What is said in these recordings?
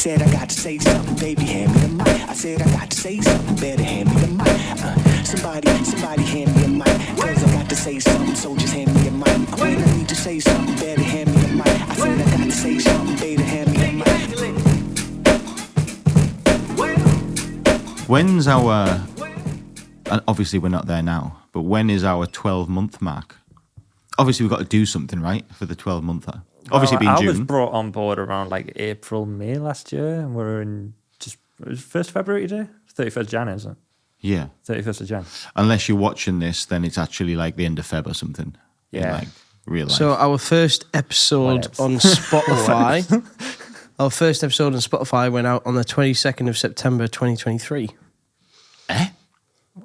said I got to say something, baby, hand me the mic. I said I got to say something, better hand me the mic. Somebody hand me a mic, cause I got to say something, so just hand me a mic. When I need to say something, better hand me the mic. I said I got to say something, better hand me the mic. When's our, and obviously we're not there now, but when is our 12-month mark? Obviously we've got to do something, right, for the 12-monther. Obviously being June. I was brought on board around like April, May last year, and we're in just, it was 1st February today? 31st Jan, isn't it? Yeah. 31st of Jan. Unless you're watching this, then it's actually like the end of Feb or something. Yeah. In like real life. So our first episode on Spotify, went out on the 22nd of September 2023.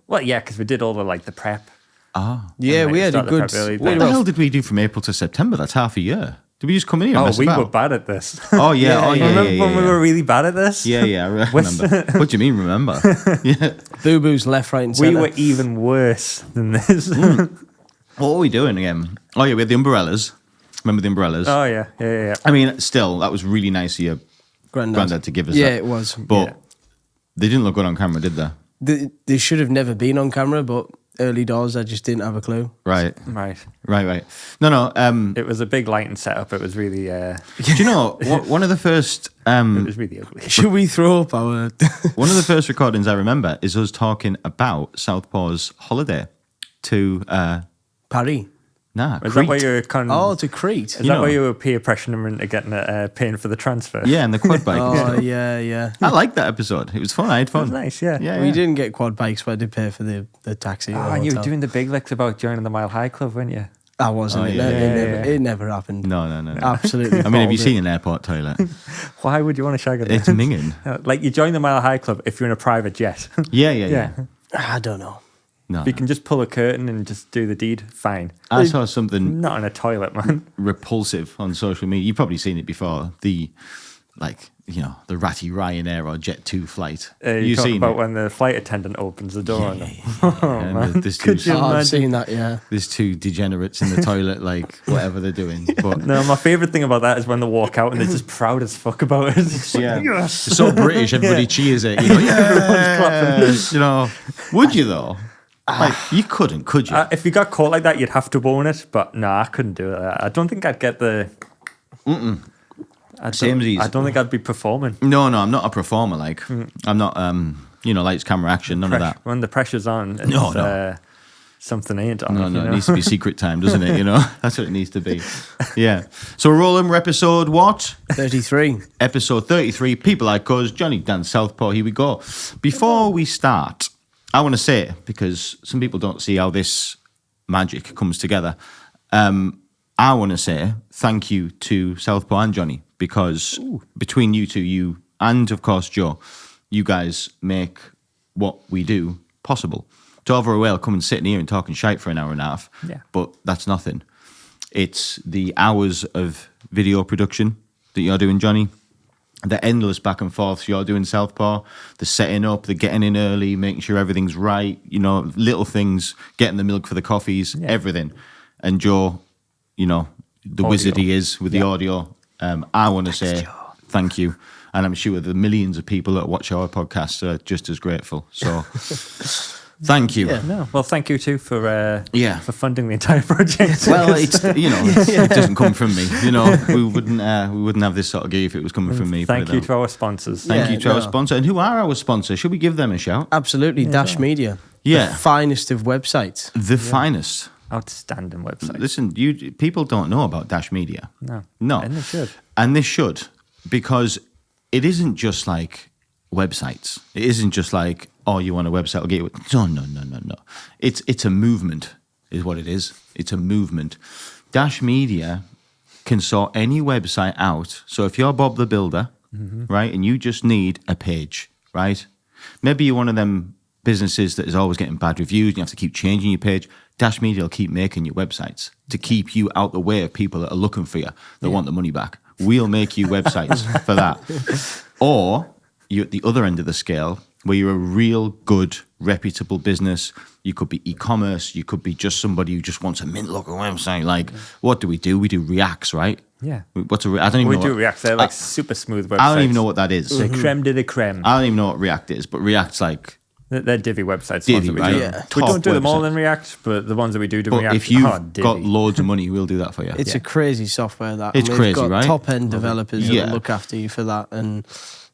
Well, yeah, because we did all the prep. Ah. Yeah, we had a good... What the hell did we do from April to September? That's half a year. Did we just come in here and mess we about? were bad at this. Oh, yeah. Remember when we were really bad at this? Yeah, I remember. What do you mean, remember? Yeah. Boo-boos left, right and centre. We were even worse than this. What were we doing again? Oh, yeah, we had the umbrellas. Remember the umbrellas? Oh, yeah. I mean, still, that was really nice of your granddad to give us that. Yeah, it was. But they didn't look good on camera, did they? They should have never been on camera, but early doors, I just didn't have a clue. Right. Right. No. It was a big lighting setup. It was really... Do you know, one of the first... it was really ugly. Should we throw up our... One of the first recordings I remember is us talking about Southpaw's holiday to... Paris. Nah, Is Crete. that why you're to Crete. Is that why you were peer pressuring him into getting paying for the transfer? Yeah, and the quad bike. Oh, yeah. I liked that episode. It was fun. I had fun. It was nice, yeah. We didn't get quad bikes, but I did pay for the taxi. Oh, and you were doing the big licks about joining the Mile High Club, weren't you? I wasn't. It never happened. No. Absolutely. I mean, have you seen an airport toilet? Why would you want to shag it? It's minging. Like you join the Mile High Club if you're in a private jet. Yeah. I don't know. No. If you can just pull a curtain and just do the deed, fine. I saw something Not in a toilet, man. repulsive on social media. You've probably seen it before. The ratty Ryanair or Jet2 flight. You talk seen about it? when the flight attendant opens the door on them. And Man. there's Could you I've imagine? seen that, yeah. There's two degenerates in the toilet, like whatever they're doing. But No, my favourite thing about that is when they walk out and they're just proud as fuck about it. It's like, yeah, yes. it's so British. Everybody cheers it. You know, Everyone's clapping. you know, would you though? Like you couldn't, could you? If you got caught like that, you'd have to own it. But no, I couldn't do it. I don't think I'd get the... I don't think I'd be performing. No, I'm not a performer. Like I'm not. Lights, camera, action, none of that. When the pressure's on, it's, No. something ain't on. No, you know? it needs to be secret time, doesn't it? You know, that's what it needs to be. Yeah. So we're rolling. We're episode what? 33. Episode 33. People like us, Jonny, Dan, Southpaw. Here we go. Before we start, I want to say, because some people don't see how this magic comes together, I want to say thank you to Southpaw and Jonny, because between you two, you and, of course, Joe, you guys make what we do possible. To have a whale coming sitting here and talking shite for an hour and a half, but that's nothing. It's the hours of video production that you're doing, Jonny, the endless back and forths you're doing, Southpaw, the setting up, the getting in early, making sure everything's right, little things, getting the milk for the coffees, everything. And Joe, the wizard he is with the audio. I want to say thank you. And I'm sure the millions of people that watch our podcast are just as grateful. So thank you. Yeah, no. Well, thank you too for for funding the entire project. Well, it's it doesn't come from me. We wouldn't have this sort of gear if it was coming from me. Thank you to our sponsors. Thank you to our sponsor. And who are our sponsors? Should we give them a shout? Absolutely, Dash Media. Yeah. The finest of websites. The finest. Outstanding website. Listen, people don't know about Dash Media. No. And they should. And they should, because it isn't just like websites. It isn't just like, you want a website, I'll get you. No. It's a movement, is what it is. It's a movement. Dash Media can sort any website out. So if you're Bob the Builder, right, and you just need a page, right? Maybe you're one of them businesses that is always getting bad reviews and you have to keep changing your page. Dash Media will keep making your websites to keep you out the way of people that are looking for you, that want the money back. We'll make you websites for that. Or you're at the other end of the scale where you're a real good reputable business. You could be e-commerce. You could be just somebody who just wants a mint look website. Like, what do? We do reacts, right? Yeah. What's a? I don't even know. We do reacts. They're like super smooth websites. I don't even know what that is. The creme de la creme. I don't even know what React is, but React's like. They're Divi websites. Divi, that we right? do. Yeah. We don't do them all website. in React, but the ones that we do But React. if you've got loads of money, we'll do that for you. It's a crazy software that. It's and crazy, we've got right? top end developers Yeah. that look after you for that. And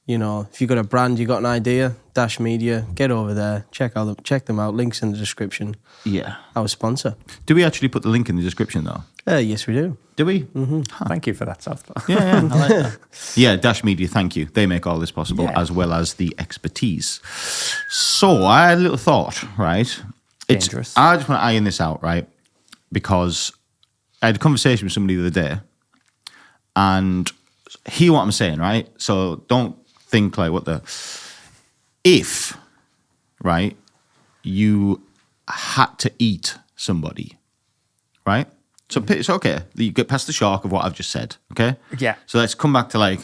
you know, if you've got a brand, you got an idea, Dash Media, get over there, check them out. Links in the description. Yeah. Our sponsor. Do we actually put the link in the description though? Yes, we do. Do we? Mm-hmm. Thank you for that, Southpaw. Yeah, I like that. Yeah, Dash Media, thank you. They make all this possible, Yeah. as well as the expertise. So I had a little thought, right? Dangerous. I just want to iron this out, right? Because I had a conversation with somebody the other day, and hear what I'm saying, right? So don't think like, what the... If, right, you had to eat somebody, right? So it's okay. You get past the shock of what I've just said, okay? Yeah. So let's come back to like,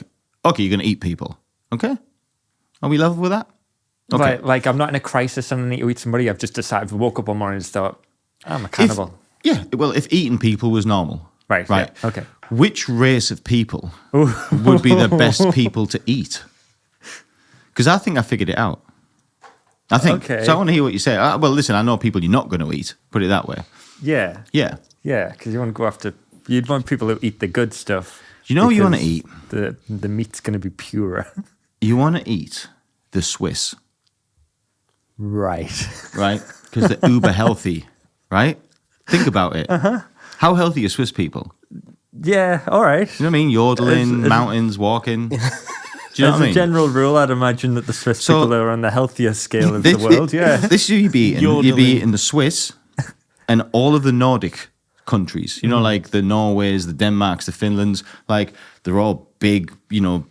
okay, you're going to eat people, okay? Are we level with that? Okay. Like I'm not in a crisis and I need to eat somebody. I've just decided, I woke up one morning and just thought, I'm a cannibal. If eating people was normal. Right. Right. Yeah, okay. Which race of people would be the best people to eat? Because I think I figured it out. I think. Okay. So I want to hear what you say. Well, listen, I know people you're not going to eat. Put it that way. Yeah. Yeah. Yeah, because you want to go after... You'd want people who eat the good stuff. You know what you want to because eat? The meat's going to be purer. You want to eat the Swiss. Right. Right? Because they're uber healthy. Right? Think about it. Uh-huh. How healthy are Swiss people? Yeah, all right. You know what I mean? Yodeling, mountains, walking. Do you know what I mean? As a general rule, I'd imagine that the Swiss people are on the healthier scale of the world, yeah. This is who you'd be eating. You'd be eating the Swiss and all of the Nordic countries. You know, like the Norways, the Denmarks, the Finlands. Like, they're all big, you know,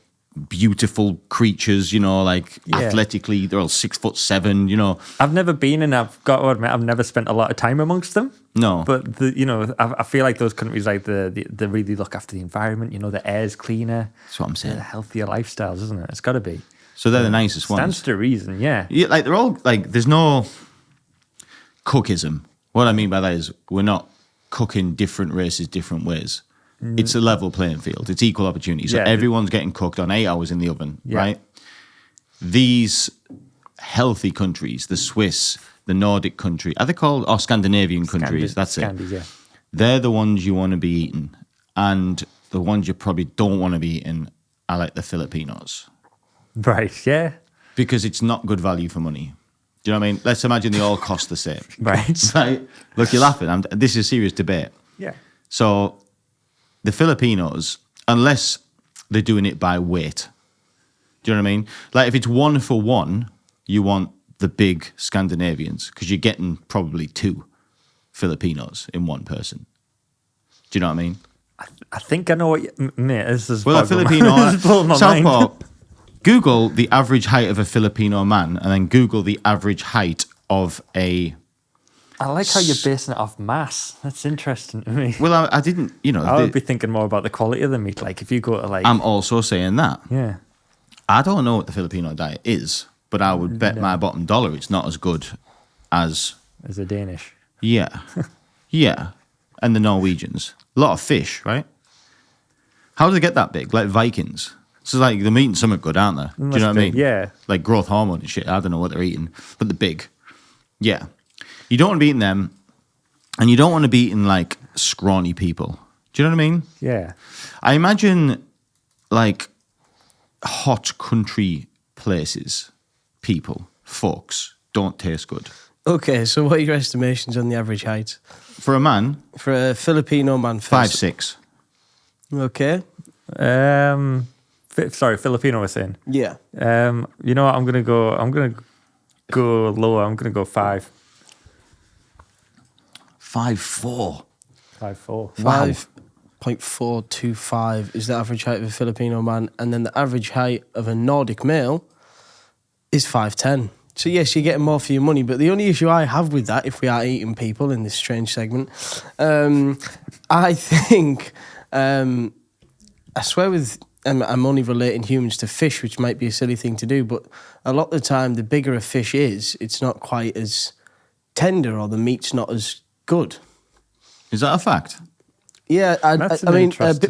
beautiful creatures, you know, like athletically, they're all 6'7", you know. I've never been, and I've got to admit, I've never spent a lot of time amongst them. No. But, I feel like those countries, like, they really look after the environment, you know, the air's cleaner. That's what I'm saying. The healthier lifestyles, isn't it? It's got to be. So they're the nicest ones. Stands to reason, yeah. Yeah, like, they're all, like, there's no cookism. What I mean by that is we're not cooking different races different ways. It's a level playing field. It's equal opportunity. So everyone's getting cooked on 8 hours in the oven, right? These healthy countries, the Swiss, the Nordic country, are they called, or Scandinavian countries? That's it. Yeah. They're the ones you want to be eating. And the ones you probably don't want to be eating are like the Filipinos. Right, yeah. Because it's not good value for money. Do you know what I mean? Let's imagine they all cost the same. Right. Right? Look, you're laughing. This is a serious debate. Yeah. So the Filipinos, unless they're doing it by weight, do you know what I mean? Like if it's 1 for 1, you want the big Scandinavians because you're getting probably 2 Filipinos in one person. Do you know what I mean? I think I know what you... Mate, this is... Well, a Filipino... this is blowing my mind. Southpaw, Google the average height of a Filipino man and then Google the average height of a... I like how you're basing it off mass. That's interesting to me. Well, I didn't, you know... I would be thinking more about the quality of the meat. Like, if you go to, like... I'm also saying that. Yeah. I don't know what the Filipino diet is, but I would bet my bottom dollar it's not as good as... As a Danish. Yeah. Yeah. And the Norwegians. A lot of fish, right? How do they get that big? Like Vikings. So like they're eating something good, aren't they? Do you know what I mean? Yeah. Like growth hormone and shit. I don't know what they're eating, but they're big. Yeah. You don't want to be eating them, and you don't want to be eating like scrawny people. Do you know what I mean? Yeah. I imagine like hot country places, people, folks don't taste good. Okay, so what are your estimations on the average height? For a man, For a Filipino man, 5'6". Okay. Sorry, Filipino was saying. Yeah. You know what? I'm gonna go lower. I'm gonna go 5. 5'4". 5'4". 5.425 is the average height of a Filipino man, and then the average height of a Nordic male is 5'10". So yes, you're getting more for your money, but the only issue I have with that, if we are eating people in this strange segment, I think, I swear with I'm only relating humans to fish, which might be a silly thing to do, but a lot of the time, the bigger a fish is, it's not quite as tender or the meat's not as good. Is that a fact? Yeah,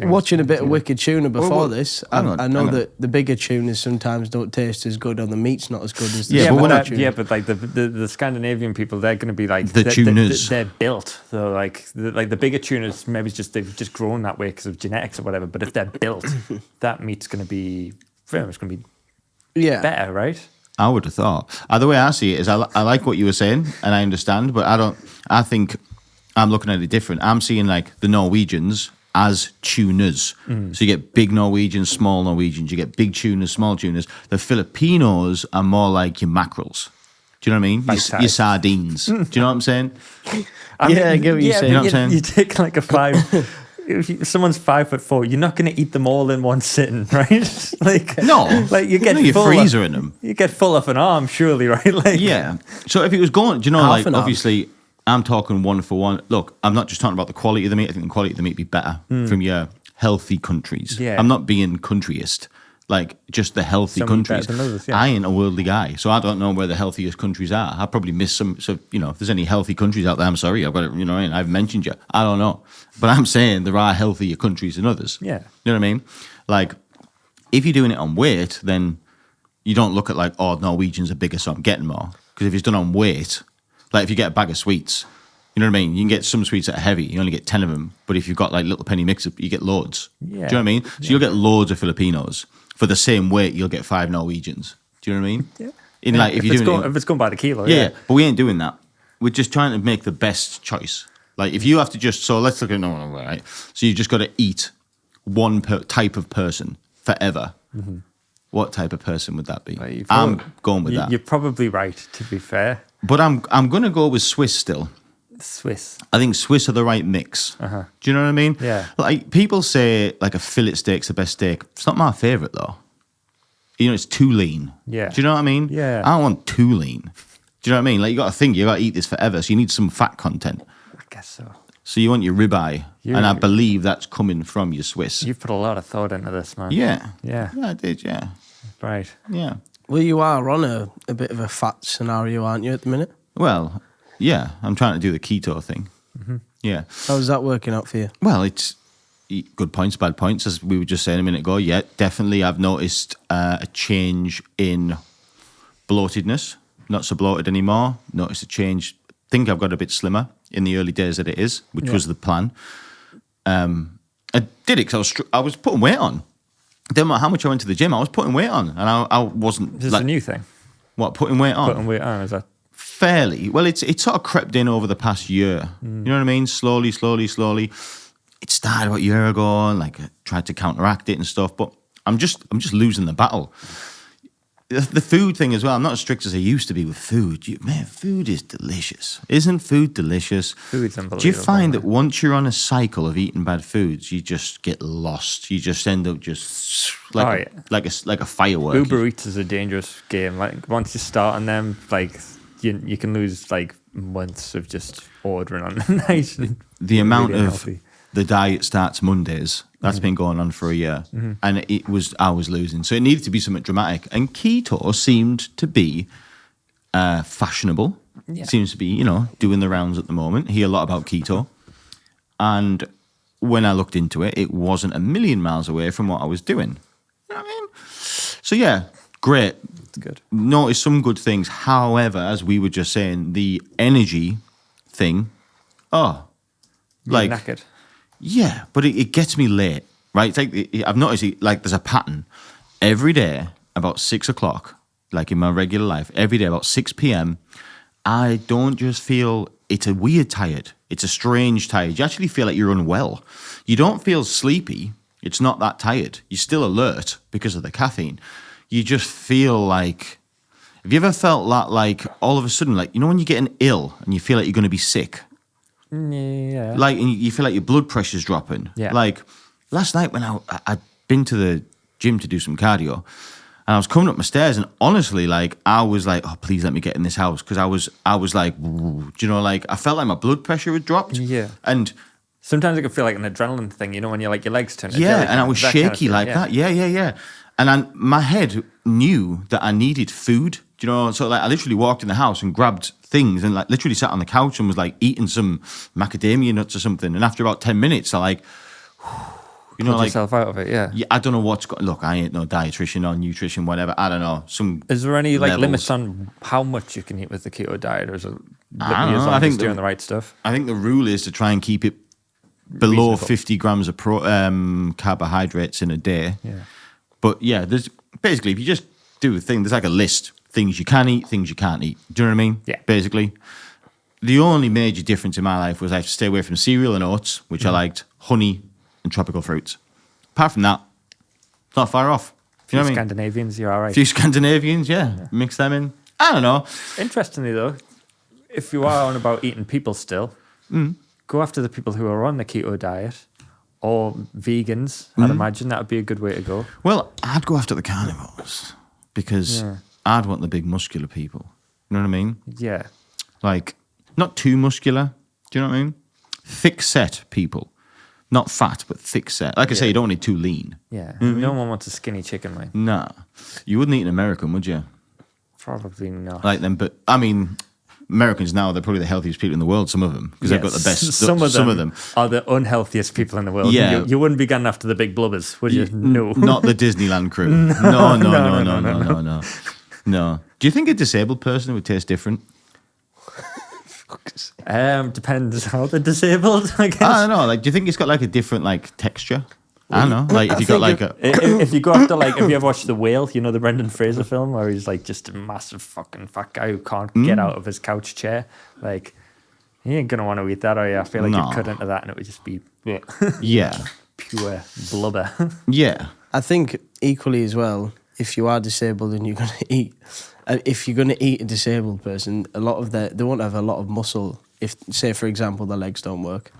watching a bit of wicked tuna before this, I know that the bigger tunas sometimes don't taste as good, or the meat's not as good as the smaller tuna. Yeah, but like the Scandinavian people, they're going to be like the tunas. They're built. So like the bigger tunas, maybe they've just grown that way because of genetics or whatever. But if they're built, that meat's going to be very much going to be better, right? I would have thought. The way I see it is, I like what you were saying, and I understand, but I think I'm looking at it different. I'm seeing like the Norwegians as tunas. So you get big Norwegians, small Norwegians. You get big tunas, small tunas. The Filipinos are more like your mackerels. Do you know what I mean? Your sardines. Do you know what I'm saying? I get what you're saying. You know what I'm saying? You take like a 5... If someone's 5'4", you're not going to eat them all in one sitting, right? Like you get your freezer in them. You get full of an arm, surely, right? Like So if it was going, do you know, like obviously, I'm talking one for one. Look, I'm not just talking about the quality of the meat. I think the quality of the meat would be better from your healthy countries. Yeah. I'm not being countryist. Like just the healthy countries. Others, I ain't a worldly guy, so I don't know where the healthiest countries are. I probably miss some. So if there's any healthy countries out there, I'm sorry. I've got it. I've mentioned you. I don't know, but I'm saying there are healthier countries than others. Yeah, you know what I mean. Like if you're doing it on weight, then you don't look at like, oh, Norwegians are bigger, so I'm getting more. Because if it's done on weight, like if you get a bag of sweets, you know what I mean? You can get some sweets that are heavy. You only get 10 of them. But if you've got like little penny mix-up, you get loads. Yeah. Do you know what I mean? So you'll get loads of Filipinos. For the same weight, you'll get 5 Norwegians. Do you know what I mean? Yeah. Like if it's going by the kilo. Yeah. But we ain't doing that. We're just trying to make the best choice. Like if you have to so let's look at right. So you've just got to eat one type of person forever. Mm-hmm. What type of person would that be? I'm going with that. You're probably right, to be fair. But I'm going to go with Swiss still. Swiss. I think Swiss are the right mix. Uh-huh. Do you know what I mean? Yeah. Like people say like a fillet steak's the best steak. It's not my favourite though. It's too lean. Yeah. Do you know what I mean? Yeah. I don't want too lean. Do you know what I mean? Like you got to think, you got to eat this forever, so you need some fat content. I guess so. So you want your ribeye, and I believe that's coming from your Swiss. You've put a lot of thought into this, man. Yeah. Yeah. Yeah, I did, yeah. Right. Yeah. Well, you are on a bit of a fat scenario, aren't you, at the minute? Well, yeah, I'm trying to do the keto thing. Mm-hmm. Yeah. How's that working out for you? Well, it's good points, bad points, as we were just saying a minute ago. Yeah, definitely I've noticed a change in bloatedness. Not so bloated anymore. Noticed a change. Think I've got a bit slimmer in the early days that it is, which was the plan. I did it because I was putting weight on. It didn't matter how much I went to the gym, I was putting weight on. And I wasn't... Is this a new thing? What, putting weight on? Putting weight on, is that... Fairly. Well, it's sort of crept in over the past year. You know what I mean? Slowly. It started about a year ago, and like I tried to counteract it and stuff, but I'm just losing the battle. The food thing as well. I'm not as strict as I used to be with food. Man, food is delicious. Isn't food delicious? Food's unbelievable. Do you find that once you're on a cycle of eating bad foods, you just get lost? You just end up just like a firework. Uber Eats is a dangerous game. Like once you start on them, like you can lose like months of just ordering on the night. The amount of the diet starts Mondays. That's been going on for a year, and I was losing. So it needed to be something dramatic, and keto seemed to be fashionable. Yeah. Seems to be, doing the rounds at the moment. Hear a lot about keto, and when I looked into it, it wasn't a million miles away from what I was doing. You know what I mean? So yeah, great. Good. Noticed some good things. However, as we were just saying, the energy thing. Oh, like knackered. Yeah, but it gets me late, right? It's like I've noticed, like there's a pattern every day about 6 o'clock, like in my regular life. Every day about 6 p.m. I don't just feel it's a weird tired. It's a strange tired. You actually feel like you're unwell. You don't feel sleepy. It's not that tired. You're still alert because of the caffeine. You just feel like. Have you ever felt that, like all of a sudden, like when you're getting ill and you feel like you're going to be sick? Yeah. Like, and you feel like your blood pressure's dropping. Yeah. Like, last night when I'd been to the gym to do some cardio, and I was coming up my stairs, and honestly, like, I was like, oh, please let me get in this house. Because I was like, like, I felt like my blood pressure had dropped. Yeah. And Sometimes it can feel like an adrenaline thing, when you're like your legs turn. Yeah, and I was shaky like that. Yeah. And my head knew that I needed food. Do you know? So like I literally walked in the house and grabbed things and like literally sat on the couch and was like eating some macadamia nuts or something. And after about 10 minutes, I like, Pulled like yourself out of it. Yeah. I don't know what's going. Look, I ain't no dietitian or nutrition, whatever. I don't know. Is there any levels. limits on how much you can eat with the keto diet, or is it I don't know. as long I as think you're doing the right stuff? I think the rule is to try and keep it below Reasonable. 50 grams of carbohydrates in a day. Yeah. But yeah, there's basically, if you just do a thing, there's like a list. Things you can eat, things you can't eat. Do you know what I mean? Yeah. Basically. The only major difference in my life was I had to stay away from cereal and oats, which I liked, honey and tropical fruits. Apart from that, it's not far off. Do you know what I mean? Scandinavians, you're all right. A few Scandinavians, yeah. Mix them in. I don't know. Interestingly, though, if you are on about eating people still, go after the people who are on the keto diet or vegans. I'd imagine that would be a good way to go. Well, I'd go after the carnivores because I'd want the big muscular people. You know what I mean? Yeah. Like, not too muscular. Do you know what I mean? Thick set people. Not fat, but thick set. Like I say, you don't want it too lean. Yeah. No one wants a skinny chicken, mate. Nah. You wouldn't eat an American, would you? Probably not. Like them, but I mean, Americans now, they're probably the healthiest people in the world, some of them, because they've got the best. Some of them are are the unhealthiest people in the world. Yeah. You wouldn't be going after the big blubbers, would you? No. Not the Disneyland crew. No. Do you think a disabled person would taste different? Depends how they're disabled, I guess. I don't know. Like, do you think it's got like a different like texture? I don't know. Like, if you got like a. If you go after, like, have you ever watched The Whale? You know the Brendan Fraser film where he's like just a massive fucking fat guy who can't get out of his couch chair? Like, you ain't gonna want to eat that, are you? I feel like No. you'd cut into that and it would just be Yeah. pure blubber. Yeah. I think equally as well, if you are disabled and you're going to eat, if you're going to eat a disabled person, a lot of they won't have a lot of muscle. If, say, for example, their legs don't work,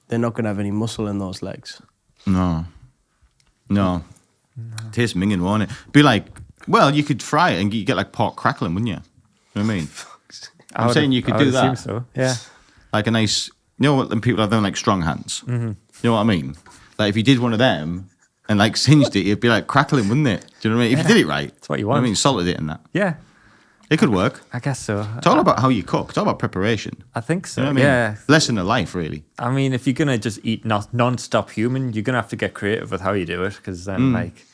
they're not going to have any muscle in those legs. No. Tastes minging, won't it? Be like, well, you could fry it and you get like pork crackling, wouldn't you? You know what I mean? I'm saying you could do that. I would assume so. Yeah. Like a nice, you know what, them people have them like strong hands. You know what I mean? Like if you did one of them and like singed it, it'd be like crackling, wouldn't it? Do you know what I mean? If you did it right. That's what you know want. I mean, salted it and that. Yeah. It could work. I guess so. It's all about how you cook. It's all about preparation. I think so. You know what I mean? Yeah. Lesson of life, really. I mean, if you're gonna just eat non-stop human, you're gonna have to get creative with how you do it, because then, like,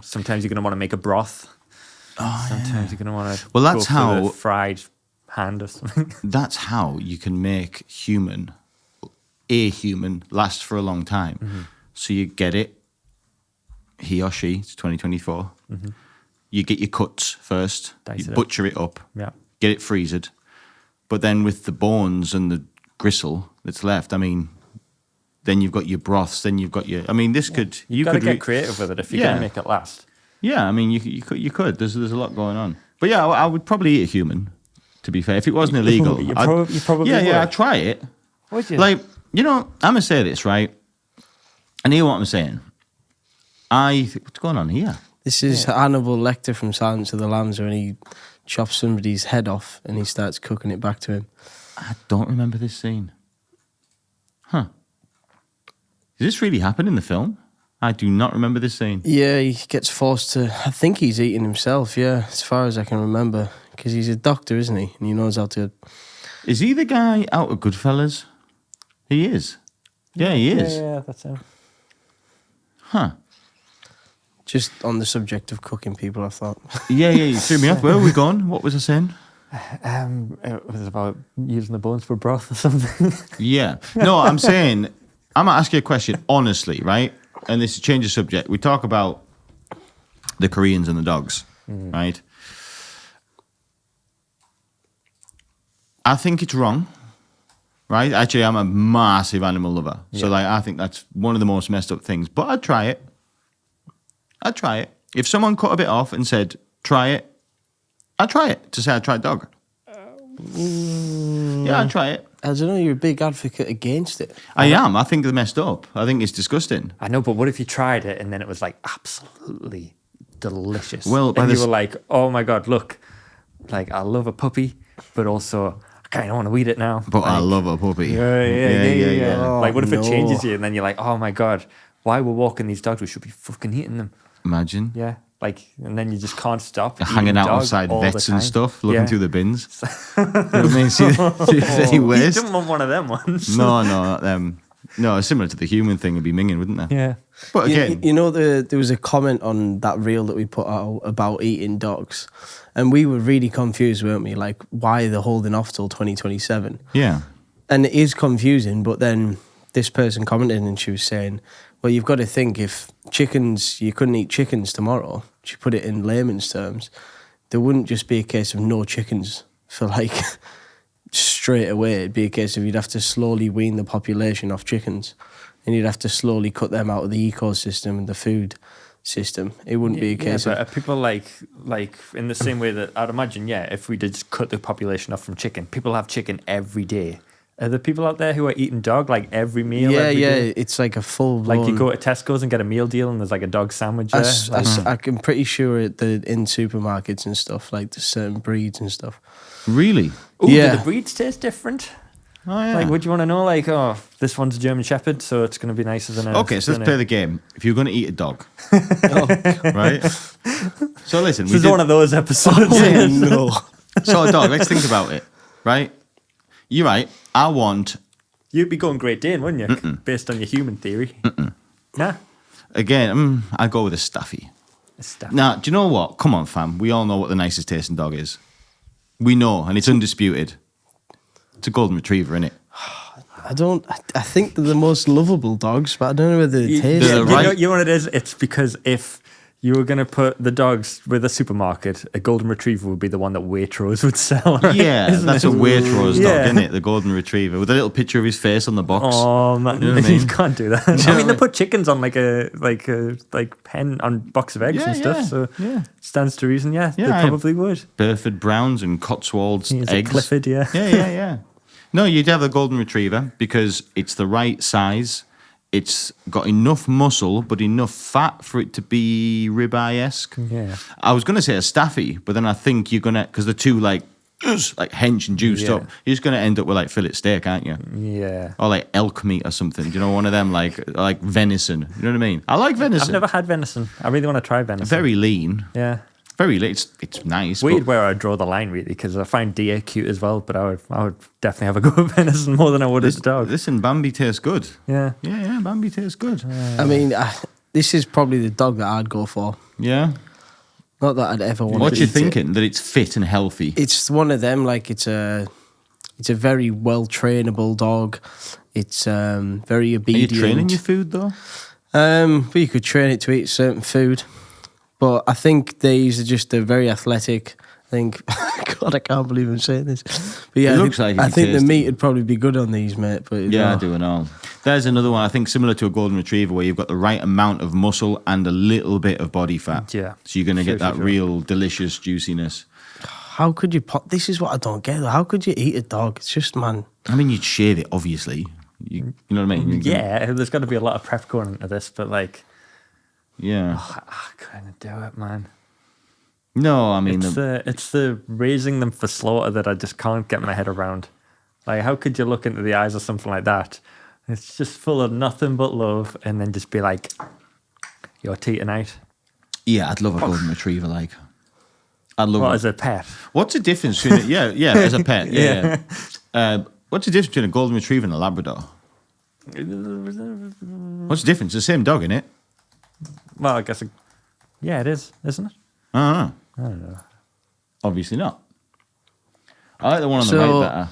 sometimes you're gonna want to make a broth. Sometimes you're gonna want to. Well, that's go for how- the fried hand or something. That's how you can make a human last for a long time. So you get it, he or she, it's 2024. You get your cuts first, Dice you it up. butcher it up, Yeah. get it freezed. But then with the bones and the gristle that's left, I mean, then you've got your broths, then you've got your... I mean, this could... You gotta get creative with it if you're Yeah. gonna make it last. Yeah, I mean, you could. There's a lot going on. But yeah, I would probably eat a human, to be fair. If it wasn't illegal. You probably Yeah, would. I'd try it. Would you? Like, I'm going to say this, right? And hear what I'm saying. What's going on here? This is Hannibal Lecter from Silence of the Lambs when he chops somebody's head off and he starts cooking it back to him. I don't remember this scene. Huh. Does this really happen in the film? I do not remember this scene. Yeah, he gets forced to... I think he's eating himself, yeah, as far as I can remember. Because he's a doctor, isn't he? And he knows how to... Is he the guy out of Goodfellas? He is. Yeah, he is. Yeah, that's him. Huh. Just on the subject of cooking people, I thought. Yeah, you threw me off. Where were we going? What was I saying? It was about using the bones for broth or something. Yeah. No, I'm saying, I'm going to ask you a question, honestly, right? And this is change the subject. We talk about the Koreans and the dogs, right? I think it's wrong, right? Actually, I'm a massive animal lover. So, like, I think that's one of the most messed up things. But I'd try it. If someone cut a bit off and said, try it, I'd try it. To say I tried dog. Yeah, I'd try it. I don't know, you're a big advocate against it. I am. I think they're messed up. I think it's disgusting. I know, but what if you tried it and then it was like absolutely delicious? Well, by and you this- were like, oh my God, look, like I love a puppy, but also I kind of want to eat it now. But I love a puppy. Yeah. Oh, Like, what if it no. changes you and then you're like, oh my God, why we're walking these dogs? We should be fucking eating them. Imagine. Yeah. Like, and then you just can't stop. Hanging eating out dog outside all the vets and time. stuff, looking Yeah. through the bins. You know what I mean? See if there's any You waste. didn't want one of them ones. No, not them. No, similar to the human thing would be minging, wouldn't there? Yeah. But again, You know, there was a comment on that reel that we put out about eating dogs, and we were really confused, weren't we? Like, why they're holding off till 2027? yeah. And it is confusing, but then this person commented and she was saying, well, you've got to think, if chickens, you couldn't eat chickens tomorrow, she put it in layman's terms, there wouldn't just be a case of no chickens for like straight away. It'd be a case of you'd have to slowly wean the population off chickens, and you'd have to slowly cut them out of the ecosystem and the food system. It wouldn't be a case but of... are people like in the same way that I'd imagine, if we did just cut the population off from chicken, people have chicken every day. Are there people out there who are eating dog like every meal? Yeah, every day? it's like a full Like you go to Tesco's and get a meal deal and there's like a dog sandwich there. I'm pretty sure in supermarkets and stuff, like there's certain breeds and stuff. Really? Ooh, Yeah. do the breeds taste different? Oh, yeah. Like, would you want to know, like, oh, this one's a German Shepherd, so it's going to be nicer than a... Okay, so let's play the game. If you're going to eat a dog, right? So listen, This is one of those episodes. No. So a dog, let's think about it, right? You're right. I want, You'd be going Great Dane, wouldn't you? Based on your human theory. Nah. again, I'd go with a Staffy. It's stuff. Now, do you know what? Come on, fam. We all know what the nicest tasting dog is. We know, and it's undisputed. It's a golden retriever, innit? I think they're the most lovable dogs, but I don't know whether they taste. They're You right. know what it is? It's because if you were going to put the dogs with a supermarket, a golden retriever would be the one that Waitrose would sell, right? Yeah, Isn't that's it? a Waitrose Yeah. dog, isn't it? The golden retriever with a little picture of his face on the box. Oh man, You know what I mean? you can't do that. I mean, they put chickens on like a pen on box of eggs and stuff, so stands to reason. Yeah, they I- probably would. Burford Browns and Cotswolds He's eggs. a Clifford, yeah. Yeah. No, you'd have the golden retriever because it's the right size. It's got enough muscle, but enough fat for it to be ribeye-esque. Yeah. I was going to say a Staffy, but then I think you're going to, because the two like hench and juiced Yeah. up, you're just going to end up with like fillet steak, aren't you? Yeah. Or like elk meat or something. Do you know, one of them like venison. You know what I mean? I like venison. I've never had venison. I really want to try venison. Very lean. Yeah. Very lean. It's nice. Weird but where I draw the line, really, because I find deer cute as well, but I would definitely have a go at venison more than I would at the dog. Listen, Bambi tastes good. Yeah. Yeah, Bambi tastes good. I mean, this is probably the dog that I'd go for. Yeah. Not that I'd ever want What to you eat it. thinking? That it's fit and healthy? It's one of them. Like it's a very well trainable dog. It's very Are you obedient. training your food though? But you could train it to eat certain food. But I think these are just very athletic. I think, God, I can't believe I'm saying this. But yeah, It looks like it'd I be think the tasty. meat would probably be good on these, mate. But Yeah, I no. do and all. There's another one, I think, similar to a golden retriever, where you've got the right amount of muscle and a little bit of body fat. Yeah. So you're going to get that Sure. real delicious juiciness. How could you this is what I don't get. How could you eat a dog? It's just, man. I mean, you'd shave it, obviously. You know what I mean? Yeah, there's got to be a lot of prep going into this, but like, Yeah. I couldn't do it, man. No, I mean, It's the raising them for slaughter that I just can't get my head around. Like, how could you look into the eyes of something like that? It's just full of nothing but love, and then just be like, "You're tea tonight." yeah, I'd love a golden retriever. Like, I'd love What, it. as a pet? What's the difference between as a pet? Yeah. What's the difference between a golden retriever and a Labrador? What's the difference? It's the same dog, isn't it? Well, I guess, yeah, it is, isn't it? I don't know. Obviously not. I like the one on the So- right better.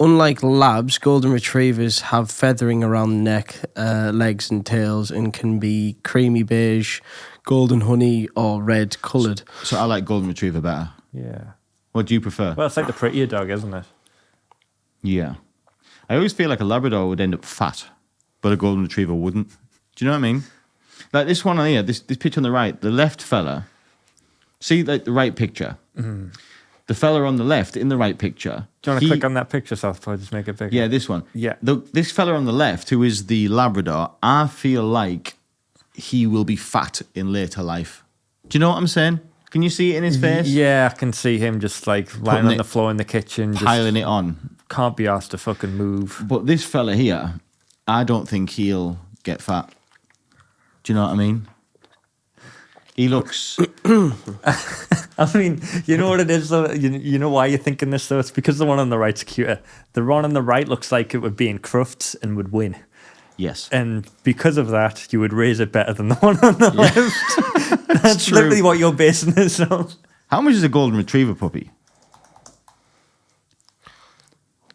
Unlike labs, golden retrievers have feathering around the neck, legs and tails, and can be creamy beige, golden honey, or red coloured. So I like golden retriever better. Yeah. What do you prefer? Well, it's like the prettier dog, isn't it? Yeah. I always feel like a Labrador would end up fat, but a golden retriever wouldn't. Do you know what I mean? Like this one on here, this picture on the right, the left fella. See, like the right picture. Mm-hmm. The fella on the left in the right picture. Do you want to click on that picture, Southpaw? Just make it bigger. Yeah, this one. Yeah. This fella on the left, who is the Labrador, I feel like he will be fat in later life. Do you know what I'm saying? Can you see it in his face? Yeah, I can see him just like lying on it- the floor in the kitchen, just Piling it on. can't be asked to fucking move. But this fella here, I don't think he'll get fat. Do you know what I mean? He looks... I mean, you know what it is though? You know why you're thinking this though? It's because the one on the right's cuter. The one on the right looks like it would be in Crufts and would win. Yes. And because of that, you would raise it better than the one on the left. That's true. literally what you're basing this on. How much is a golden retriever puppy?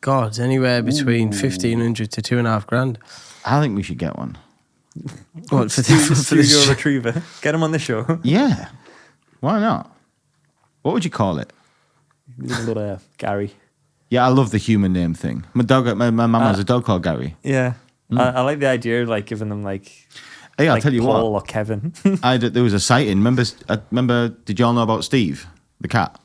God, anywhere between 1,500 to 2.5 grand. I think we should get one. What, for the Studio retriever. Get him on the show. Yeah. Why not? What would you call it? Little Gary. Yeah, I love the human name thing. My mum has a dog called Gary. Yeah. I like the idea of like giving them like, Hey, I'll like tell you Paul what. or Kevin. There was a sighting. Remember, did y'all know about Steve, the cat?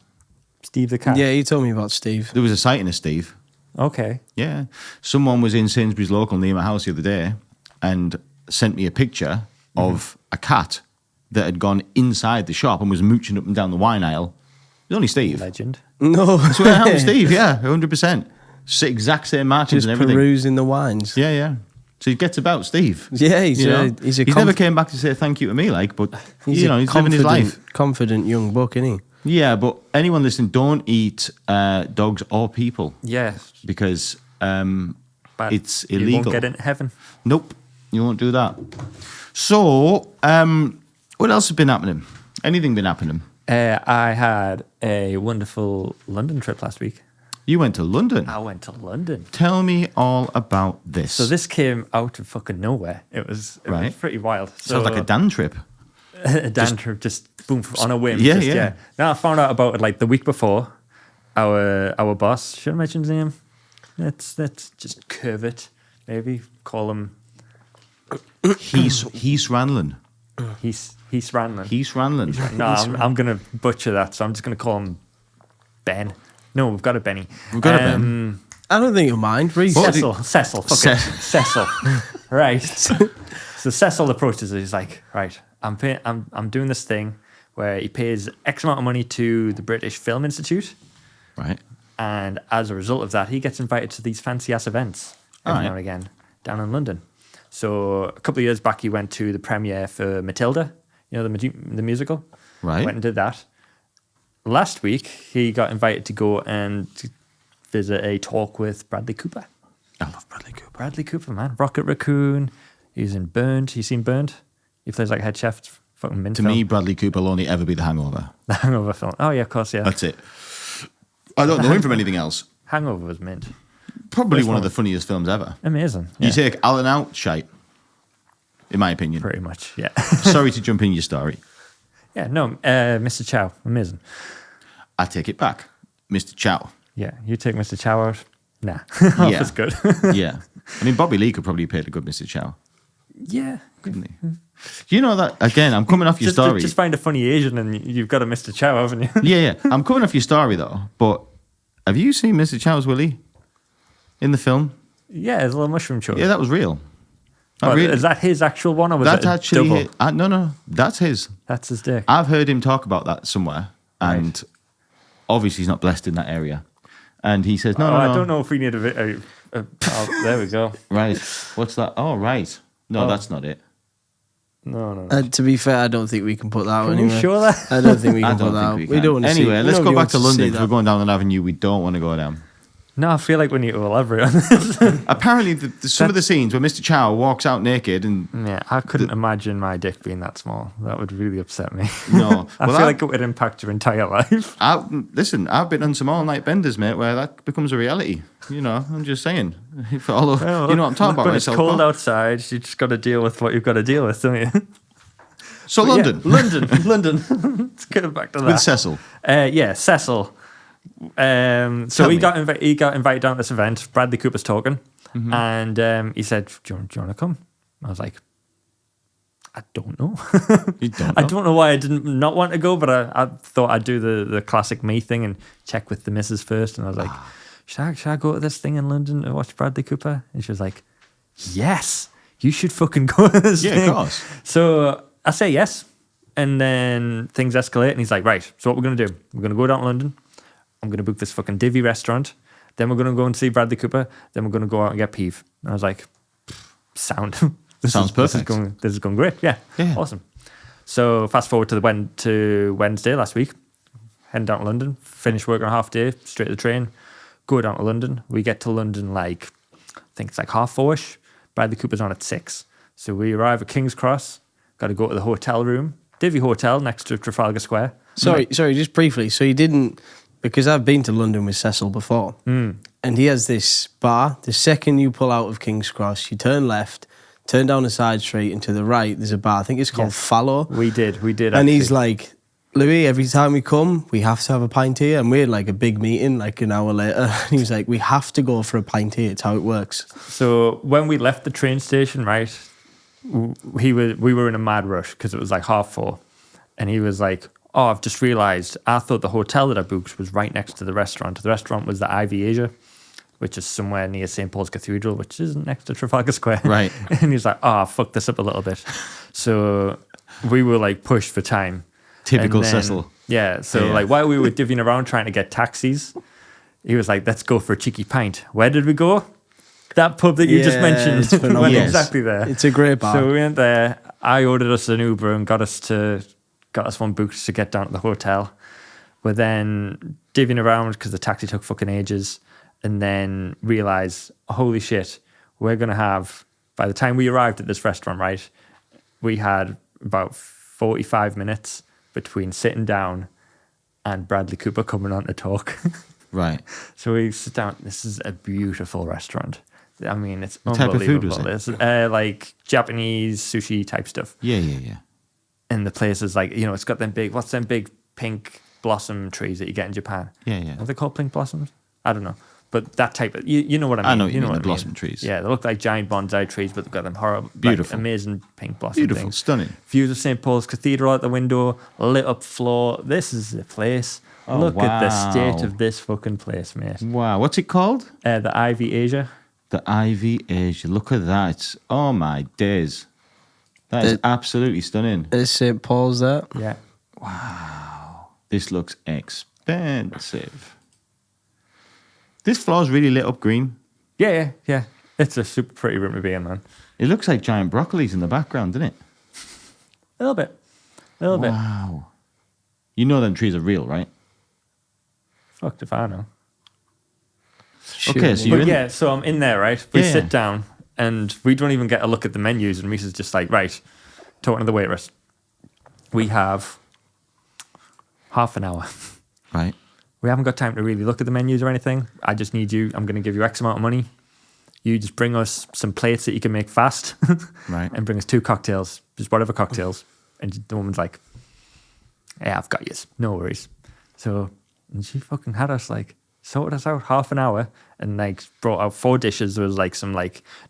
Steve the cat. Yeah, you told me about Steve. There was a sighting of Steve. Okay. Yeah. Someone was in Sainsbury's local near my house the other day and sent me a picture of a cat that had gone inside the shop and was mooching up and down the wine aisle. It was only Steve. Legend. No. I swear it was Steve, yeah, 100%. Exact same markings Just and everything. perusing the wines. Yeah, yeah. So he gets about Steve. Yeah, he's You know? he's a He's never came back to say thank you to me, like, but he's you know, he's living his life. confident young buck, isn't he? Yeah, but anyone listening, don't eat dogs or people Yeah. because But it's you illegal. won't get into heaven. Nope, you won't do that. So, what else has been happening? Anything been happening? I had a wonderful London trip last week. You went to London. I went to London. Tell me all about this. So this came out of fucking nowhere. It was Right. pretty wild. So sounds like a Dan trip. a Dan trip, just boom on a whim. Yeah, just, yeah. Now I found out about it like the week before. Our boss, should I mention his name? Let's just curve it. Maybe call him. He's Ranlin. He's Ranlin. He's Ranlin. No, I'm gonna butcher that, so I'm just gonna call him Ben. No, we've got a Benny. We've got a Ben. I don't think you'll mind. Reese. Cecil. Fuck it. Cecil. Right. So Cecil approaches it. He's like, right, I'm doing this thing where he pays X amount of money to the British Film Institute, Right. and as a result of that, he gets invited to these fancy ass events every Alright. now and again down in London. So a couple of years back, he went to the premiere for Matilda, you know, the musical. Right. Went and did that. Last week, he got invited to go and visit a talk with Bradley Cooper. I love Bradley Cooper. Bradley Cooper, man. Rocket Raccoon. He's in Burned. You seen Burned? He plays like head chef. It's fucking mint. To me, Bradley Cooper will only ever be The Hangover. The Hangover film. Oh, yeah, of course, yeah. That's it. I don't know him from anything else. Hangover was mint. Probably Which one of one? the funniest films ever. Amazing. You Yeah, take Alan out, shite. In my opinion. pretty much, yeah. Sorry to jump in your story. Yeah, no, Mr. Chow. Amazing. I take it back. Mr. Chow. Yeah, you take Mr. Chow out? Nah. Yeah. That's good. Yeah. I mean, Bobby Lee could probably play a good Mr. Chow, yeah. couldn't he? You know that, again, I'm coming off your story. Just find a funny Asian and you've got a Mr. Chow, haven't you? Yeah. I'm coming off your story, though. But have you seen Mr. Chow's Willie in the film? Yeah, there's a little mushroom choke. Yeah, that was real. What, really. Is that his actual one or was That's it a actually double? his. No, that's his. That's his dick. I've heard him talk about that somewhere, and Right. obviously he's not blessed in that area. And he says, no. I don't know if we need oh, there we go. Right. What's that? Oh, right. No, Oh. that's not it. No. To be fair, I don't think we can put that out Can anyway. you sure that? I don't think we I can put don't that out. think we can. don't want to see. Anyway, let's go nobody back to wants London see because we're that. going down an avenue we don't want to go down. No, I feel like we need to elaborate on this. Apparently, some of the scenes where Mr. Chow walks out naked and Yeah, I couldn't imagine my dick being that small. That would really upset me. no, I well, feel like it would impact your entire life. listen, I've been on some all-night benders, mate, where that becomes a reality. You know, I'm just saying. For all of, you know what I'm talking about When it's myself. cold Paul. outside, you just got to deal with what you've got to deal with, don't you? So But London, yeah, London. Let's get back to that. with Cecil. Yeah, Cecil. So Tell he me. got invited down to this event. Bradley Cooper's talking, Mm-hmm. and he said, "Do you want to come?" I was like, "I don't know. You don't I know? don't know why I didn't not want to go, but I thought I'd do the classic me thing and check with the missus first." And I was like, should I go to this thing in London to watch Bradley Cooper?" And she was like, "Yes, you should fucking go to this Yeah, thing." of course. So I say yes, and then things escalate, and he's like, "Right, so what we're gonna do? We're gonna go down to London. I'm gonna book this fucking divvy restaurant. Then we're going to go and see Bradley Cooper. Then we're going to go out and get Peeve. And I was like, sound. Sounds perfect. This is going great. Yeah. Awesome. So fast forward to Wednesday last week. Heading down to London. Finish work on a half day. Straight to the train. Go down to London. We get to London I think it's 4:30ish. Bradley Cooper's on at 6. So we arrive at King's Cross. Got to go to the hotel room. Divvy Hotel next to Trafalgar Square. Sorry, just briefly. So you didn't, because I've been to London with Cecil before, and he has this bar. The second you pull out of King's Cross, you turn left, turn down a side street, and to the right, there's a bar. I think it's called Fallow. We did. And actually. he's like, Louis, every time we come, we have to have a pint here. And we had a big meeting an hour later. And he was like, we have to go for a pint here. It's how it works. So when we left the train station, right, we were in a mad rush because it was 4:30. And he was like, oh, I've just realised, I thought the hotel that I booked was right next to the restaurant. The restaurant was the Ivy Asia, which is somewhere near St. Paul's Cathedral, which isn't next to Trafalgar Square. Right. And he's like, oh, I fucked this up a little bit. So we were pushed for time. Typical Cecil. Yeah. So while we were divvying around trying to get taxis, he was like, let's go for a cheeky pint. Where did we go? That pub that you just mentioned. It's phenomenal. Went Yes. exactly there. It's a great bar. So we went there. I ordered us an Uber and got us one booked to get down to the hotel. We're then divvying around because the taxi took fucking ages, and then realised, holy shit, we're going to have, by the time we arrived at this restaurant, right, we had about 45 minutes between sitting down and Bradley Cooper coming on to talk. Right. So we sit down. This is a beautiful restaurant. I mean, it's What type of food unbelievable. was it? It's Japanese sushi type stuff. Yeah. And the place is it's got them big pink blossom trees that you get in Japan. Yeah. Are they called pink blossoms? I don't know. But that type of, you know what I mean. I know what you mean, what the I blossom trees. Yeah, they look like giant bonsai trees, but they've got them horrible, Beautiful. amazing pink blossom Beautiful. things. Stunning. Views of St. Paul's Cathedral out the window, lit up floor. This is the place. Oh, Look at the state wow. of this fucking place, mate. Wow. What's it called? The Ivy Asia. The Ivy Asia. Look at that. Oh, my days. That is absolutely stunning. Is St. Paul's there? Yeah. This looks expensive. This floor's really lit up green. Yeah. It's a super pretty room to be in, man. It looks like giant broccolis in the background, doesn't it? A little bit. Wow. You know them trees are real, right? Fucked if I know. Okay, so you're But in. yeah, so I'm in there, right? We Yeah. sit down and we don't even get a look at the menus. And Reese is just like, right, talking to the waitress. We have half an hour. Right. We haven't got time to really look at the menus or anything. I just need you. I'm going to give you X amount of money. You just bring us some plates that you can make fast. Right. And bring us 2 cocktails, just whatever cocktails. And the woman's like, yeah, I've got you. No worries. So, and she fucking had us sorted us out half an hour and brought out 4 dishes. There was some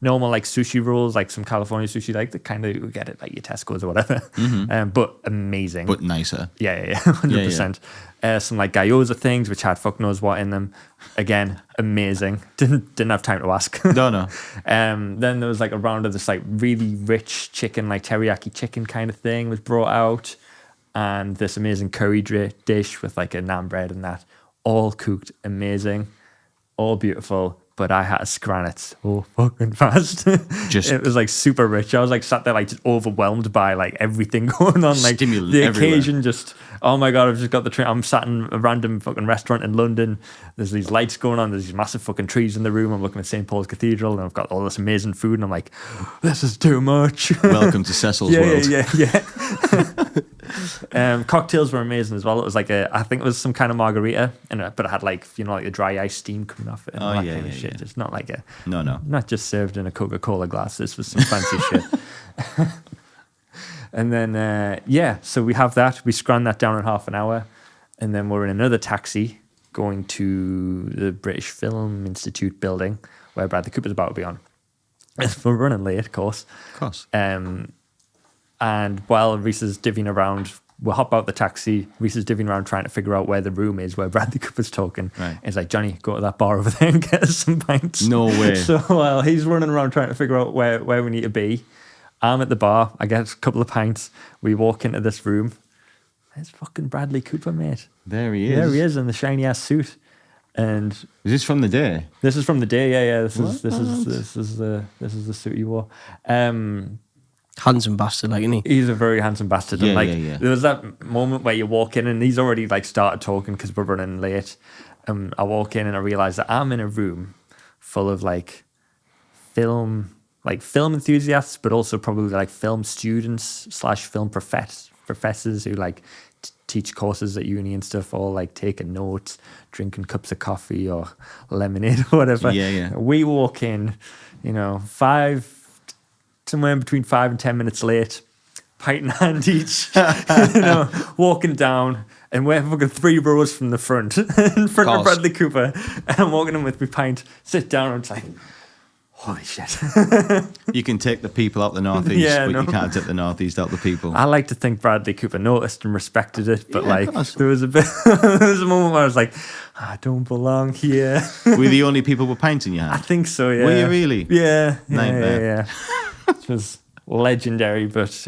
normal sushi rolls, some California sushi, the kind of you get it your Tesco's or whatever. But amazing. But nicer. Yeah, 100%. Some gyoza things which had fuck knows what in them. Again, amazing. Didn't have time to ask. No. Then there was a round of this really rich chicken, teriyaki chicken kind of thing was brought out, and this amazing curry dish with a naan bread and that, all cooked amazing, all beautiful. But I had to scran it so fucking fast. It was super rich. I was sat there just overwhelmed by everything going on. Stimulant the everywhere. occasion just, oh my God, I've just got the train. I'm sat in a random fucking restaurant in London. There's these lights going on. There's these massive fucking trees in the room. I'm looking at St. Paul's Cathedral and I've got all this amazing food and I'm like, this is too much. Welcome to Cecil's world. Yeah. Cocktails were amazing as well. It was I think it was some kind of margarita, but it had the dry ice steam coming off it and all that kind of shit. It's not No. not just served in a Coca-Cola glass. This was some fancy shit. And then so we have that. We scran that down in half an hour, and then we're in another taxi going to the British Film Institute building where Bradley Cooper's about to be on. We're running late, of course. Of course. And while Reese is divvying around, we'll hop out the taxi. Reese is divvying around trying to figure out where the room is where Bradley Cooper's talking. Right. He's like, Johnny, go to that bar over there and get us some pints. No way. So while he's running around trying to figure out where we need to be, I'm at the bar. I get a couple of pints. We walk into this room. There's fucking Bradley Cooper, mate. There he is. There he is in the shiny ass suit. And Is this from the day? this is from the day. Yeah. This is the suit he wore. Handsome bastard, like, isn't he? He's a very handsome bastard. Yeah, And like, yeah. there was that moment where you walk in and he's already like started talking because we're running late. I walk in and I realize that I'm in a room full of like film enthusiasts, but also probably like film students / film professors who like teach courses at uni and stuff, all like taking notes, drinking cups of coffee or lemonade or whatever. Yeah. We walk in, somewhere in between 5 and 10 minutes late, pint in hand each, walking down, and we're fucking 3 rows from the front, in front of Bradley Cooper, and I'm walking in with my pint, sit down, and I'm just like, holy shit. You can take the people out the northeast, Yeah, but no. you can't take the northeast out the people. I like to think Bradley Cooper noticed and respected it, but Yeah, of course. there was a moment where I was like, I don't belong here. Were the only people with pints in your I hand? think so, yeah. Were you really? Yeah. Nightmare. Yeah. It was legendary, but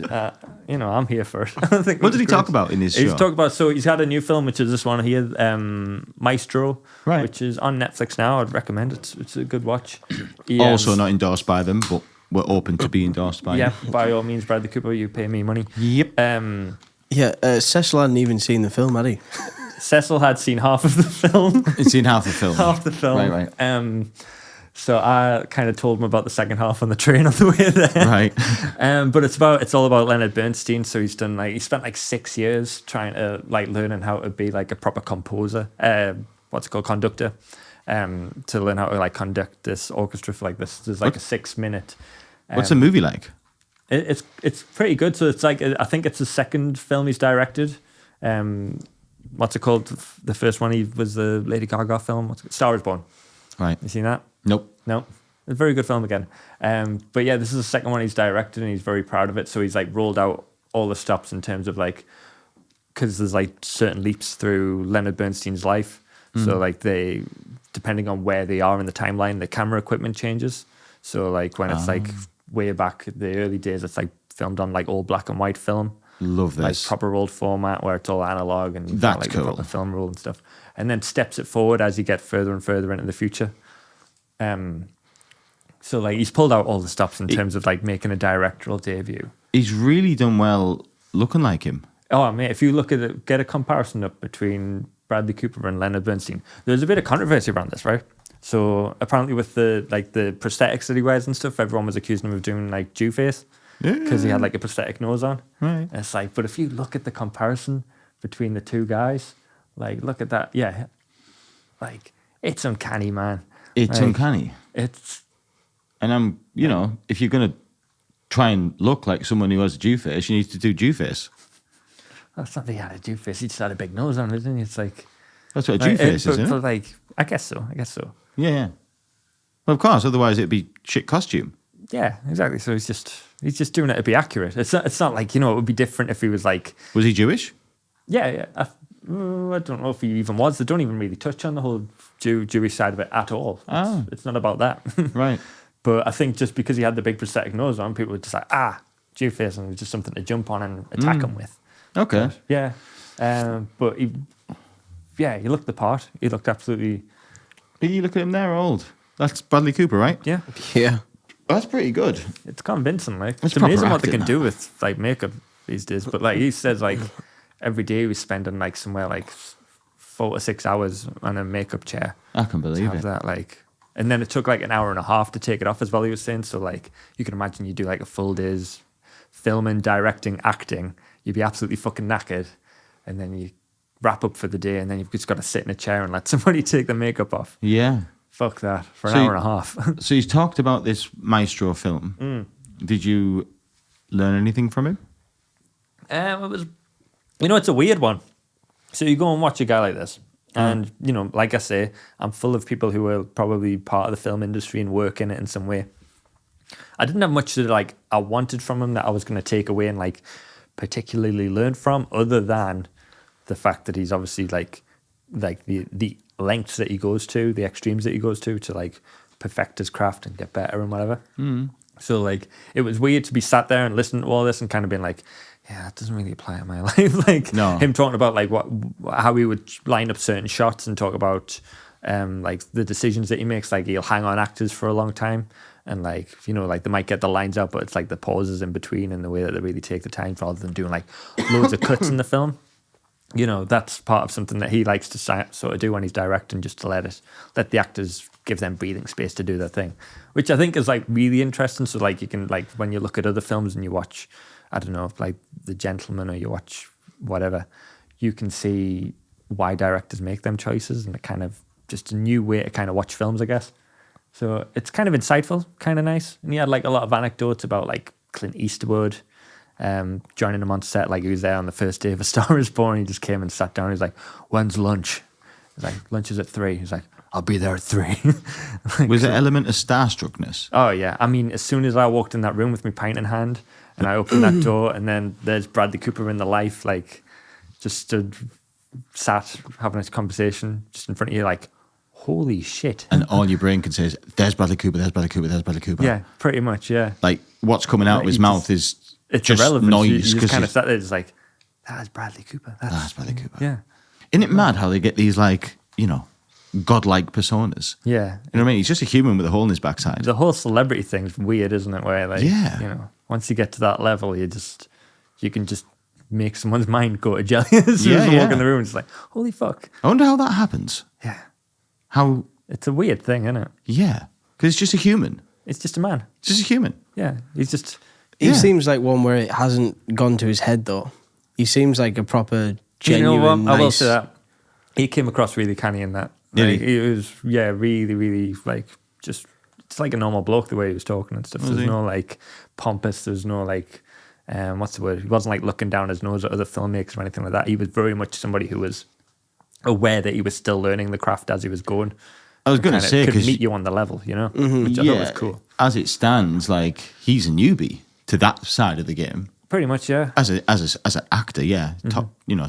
I'm here for it. I think What did he talk about in his He's show? talked about, so he's had a new film, which is this one here, Maestro, Right. which is on Netflix now. I'd recommend it. It's a good watch. He, Also not endorsed by them, but we're open to be endorsed by yeah, them. by all means, Bradley Cooper, you pay me money. Yep. Yeah, Cecil hadn't even seen the film, had he? Cecil had seen half of the film. It's seen half the film. Half the film. Right. So I kind of told him about the second half on the train on the way there. Right. But it's all about Leonard Bernstein. So he spent like 6 years trying to like learning how to be like a proper composer, conductor, to learn how to like conduct this orchestra for like this. There's like a 6 minute. What's the movie like? It's pretty good. So it's like, I think it's the second film he's directed. What's it called? The first one he was the Lady Gaga film. Star is Born. Right. You seen that? Nope. No, a very good film again. But yeah, this is the second one he's directed, and he's very proud of it. So he's like rolled out all the stops in terms of like, because there's like certain leaps through Leonard Bernstein's life. So like depending on where they are in the timeline, the camera equipment changes. So like when it's like way back the early days, it's like filmed on like all black and white film. Love Like this. proper old format where it's all analog and you've That's got, like cool. the proper film roll and stuff. And then steps it forward as you get further and further into the future. So like he's pulled out all the stops in terms of like making a directorial debut. He's really done well looking like him. Oh mate, if you look at it, get a comparison up between Bradley Cooper and Leonard Bernstein. There's a bit of controversy around this, right? So apparently with the prosthetics that he wears and stuff, everyone was accusing him of doing like Jew face because he had like a prosthetic nose on. Right. And it's like, but if you look at the comparison between the two guys, like look at that, yeah, like it's uncanny, man. It's Like, uncanny. It's And if you're going to try and look like someone who has a Jew face, you need to do Jew face. that's not that he had a Jew face. He just had a big nose on it, didn't he? It's like That's what a Jew face is, isn't but it? like, I guess so. Yeah. Well, of course, otherwise it'd be shit costume. Yeah, exactly. So he's just doing it to be accurate. It's not like, it would be different if he was like, Was he Jewish? yeah. I don't know if he even was. They don't even really touch on the whole Jewish side of it at all. It's not about that. Right. But I think just because he had the big prosthetic nose on, people were just like, Jew face, and it was just something to jump on and attack him with. Okay. Yeah. But he looked the part. He looked absolutely, You look at him there, old. That's Bradley Cooper, right? yeah. Yeah. That's pretty good. It's convincing. Like, It's it's amazing proper what they acting, can do with like makeup these days. But like he says, like every day he was spending like somewhere like 4 to 6 hours on a makeup chair. I can To believe have it. that, like, and then it took like an hour and a half to take it off as well. He was saying, so like you can imagine you do like a full day's filming, directing, acting. You'd be absolutely fucking knackered, and then you wrap up for the day, and then you've just got to sit in a chair and let somebody take the makeup off. Yeah. Fuck that for an So hour and a half. So he's talked about this Maestro film. Did you learn anything from him? It was, it's a weird one. So you go and watch a guy like this, and like I say, I'm full of people who are probably part of the film industry and work in it in some way. I didn't have much that like I wanted from him that I was going to take away and like particularly learn from, other than the fact that he's obviously like the lengths that he goes to, the extremes that he goes to like perfect his craft and get better and whatever. So like it was weird to be sat there and listening to all this and kind of being like, yeah, that doesn't really apply to my life. Like No. him talking about like how he would line up certain shots and talk about like the decisions that he makes. Like he'll hang on actors for a long time, and like like they might get the lines out, but it's like the pauses in between and the way that they really take the time rather than doing like loads of cuts in the film. That's part of something that he likes to sort of do when he's directing, just to let the actors give them breathing space to do their thing, which I think is like really interesting. So like you can like when you look at other films and you watch, I don't know, like The Gentleman or you watch whatever, you can see why directors make them choices, and it kind of just a new way to kind of watch films, I guess. So it's kind of insightful, kind of nice. And he had like a lot of anecdotes about like Clint Eastwood, joining him on set. Like he was there on the first day of A Star Is Born. He just came and sat down. He's like, "When's lunch?" He's like, "Lunch is at 3." He's like, "I'll be there at 3." Was there an element of starstruckness? Oh yeah. I mean, as soon as I walked in that room with my pint in hand and I opened that door, and then there's Bradley Cooper in the life, like just stood, sat having a conversation just in front of you, like, holy shit. And all your brain can say is, "There's Bradley Cooper, there's Bradley Cooper, there's Bradley Cooper." Yeah, pretty much, yeah. Like what's coming out of his mouth is it's just irrelevant. noise. You just kind of he's- sat there, just like, that's Bradley Cooper. That's Bradley Cooper. Yeah. Isn't it mad how they get these like, godlike personas? Yeah. You know what I mean? He's just a human with a hole in his backside. The whole celebrity thing's weird, isn't it? Where like, once you get to that level, you can just make someone's mind go to jelly as soon as you walk in the room. It's like, holy fuck. I wonder how that happens. Yeah. How? It's a weird thing, isn't it? Yeah. Because it's just a human. It's just a man. It's just a human. Yeah. He's just... He Yeah. seems like one where it hasn't gone to his head, though. He seems like a proper, genuine, you know what? nice... I will say that. He came across really canny in that. Did Like, he? he was, really, really, like, just... It's like a normal bloke, the way he was talking and stuff. Was There's he? no, like, pompous. There's no, like... what's the word? He wasn't, like, looking down his nose at other filmmakers or anything like that. He was very much somebody who was aware that he was still learning the craft as he was going. I was going to say, could because meet you on the level, which I thought was cool. as it stands, like he's a newbie to that side of the game. Pretty much, yeah. As an actor, yeah,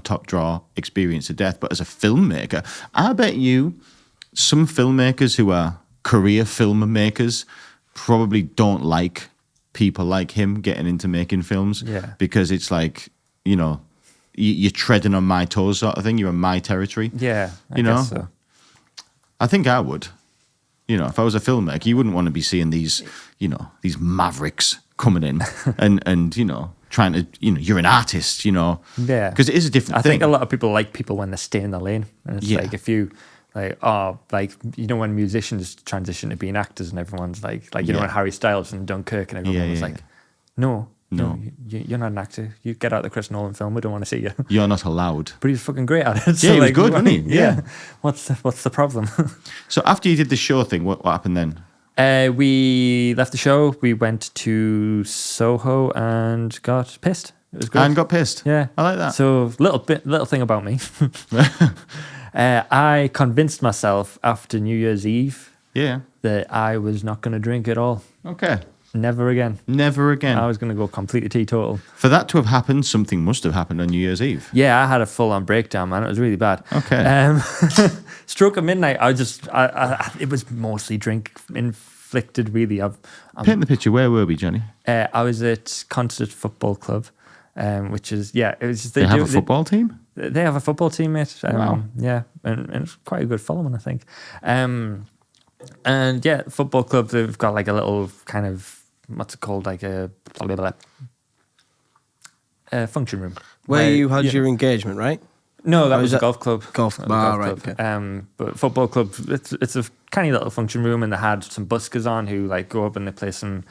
top draw, experience to death. But as a filmmaker, I bet you some filmmakers who are career filmmakers probably don't like people like him getting into making films. Yeah. Because it's like, you're treading on my toes, sort of thing. You're in my territory. Yeah, I You know? guess so. I think I would. If I was a filmmaker, you wouldn't want to be seeing these, these mavericks coming in and trying to, you're an artist, Yeah. Because it is a different I thing. think a lot of people like people when they stay in the lane. And it's Yeah. like if you, when musicians transition to being actors and everyone's like when Harry Styles and Dunkirk and everyone was like, no, you're not an actor. You get out of the Chris Nolan film. We don't want to see you. You're not allowed. But he was fucking great at it. Yeah, he was good, wasn't he? Yeah. What's the problem? So after you did the show thing, what happened then? We left the show. We went to Soho and got pissed. It was good. And got pissed. Yeah, I like that. So little thing about me. I convinced myself after New Year's Eve Yeah. that I was not going to drink at all. Okay. Never again. Never again. I was going to go completely teetotal. For that to have happened, something must have happened on New Year's Eve. Yeah, I had a full-on breakdown, man. It was really bad. Okay. Stroke of midnight. It was mostly drink inflicted. Really, Paint the picture. Where were we, Johnny? I was at Concert Football Club, which is it was just, They have a football team? They have a football team, mate. Wow. Yeah, and it's quite a good following, I think. And yeah, football club. They've got like a little kind of what's it called, like a function room Where you had your engagement, right? No, that Or was is a that- golf club. Golf- That was a ah, right, club. okay. But football club, it's a tiny little function room, and they had some buskers on who like go up and they play some,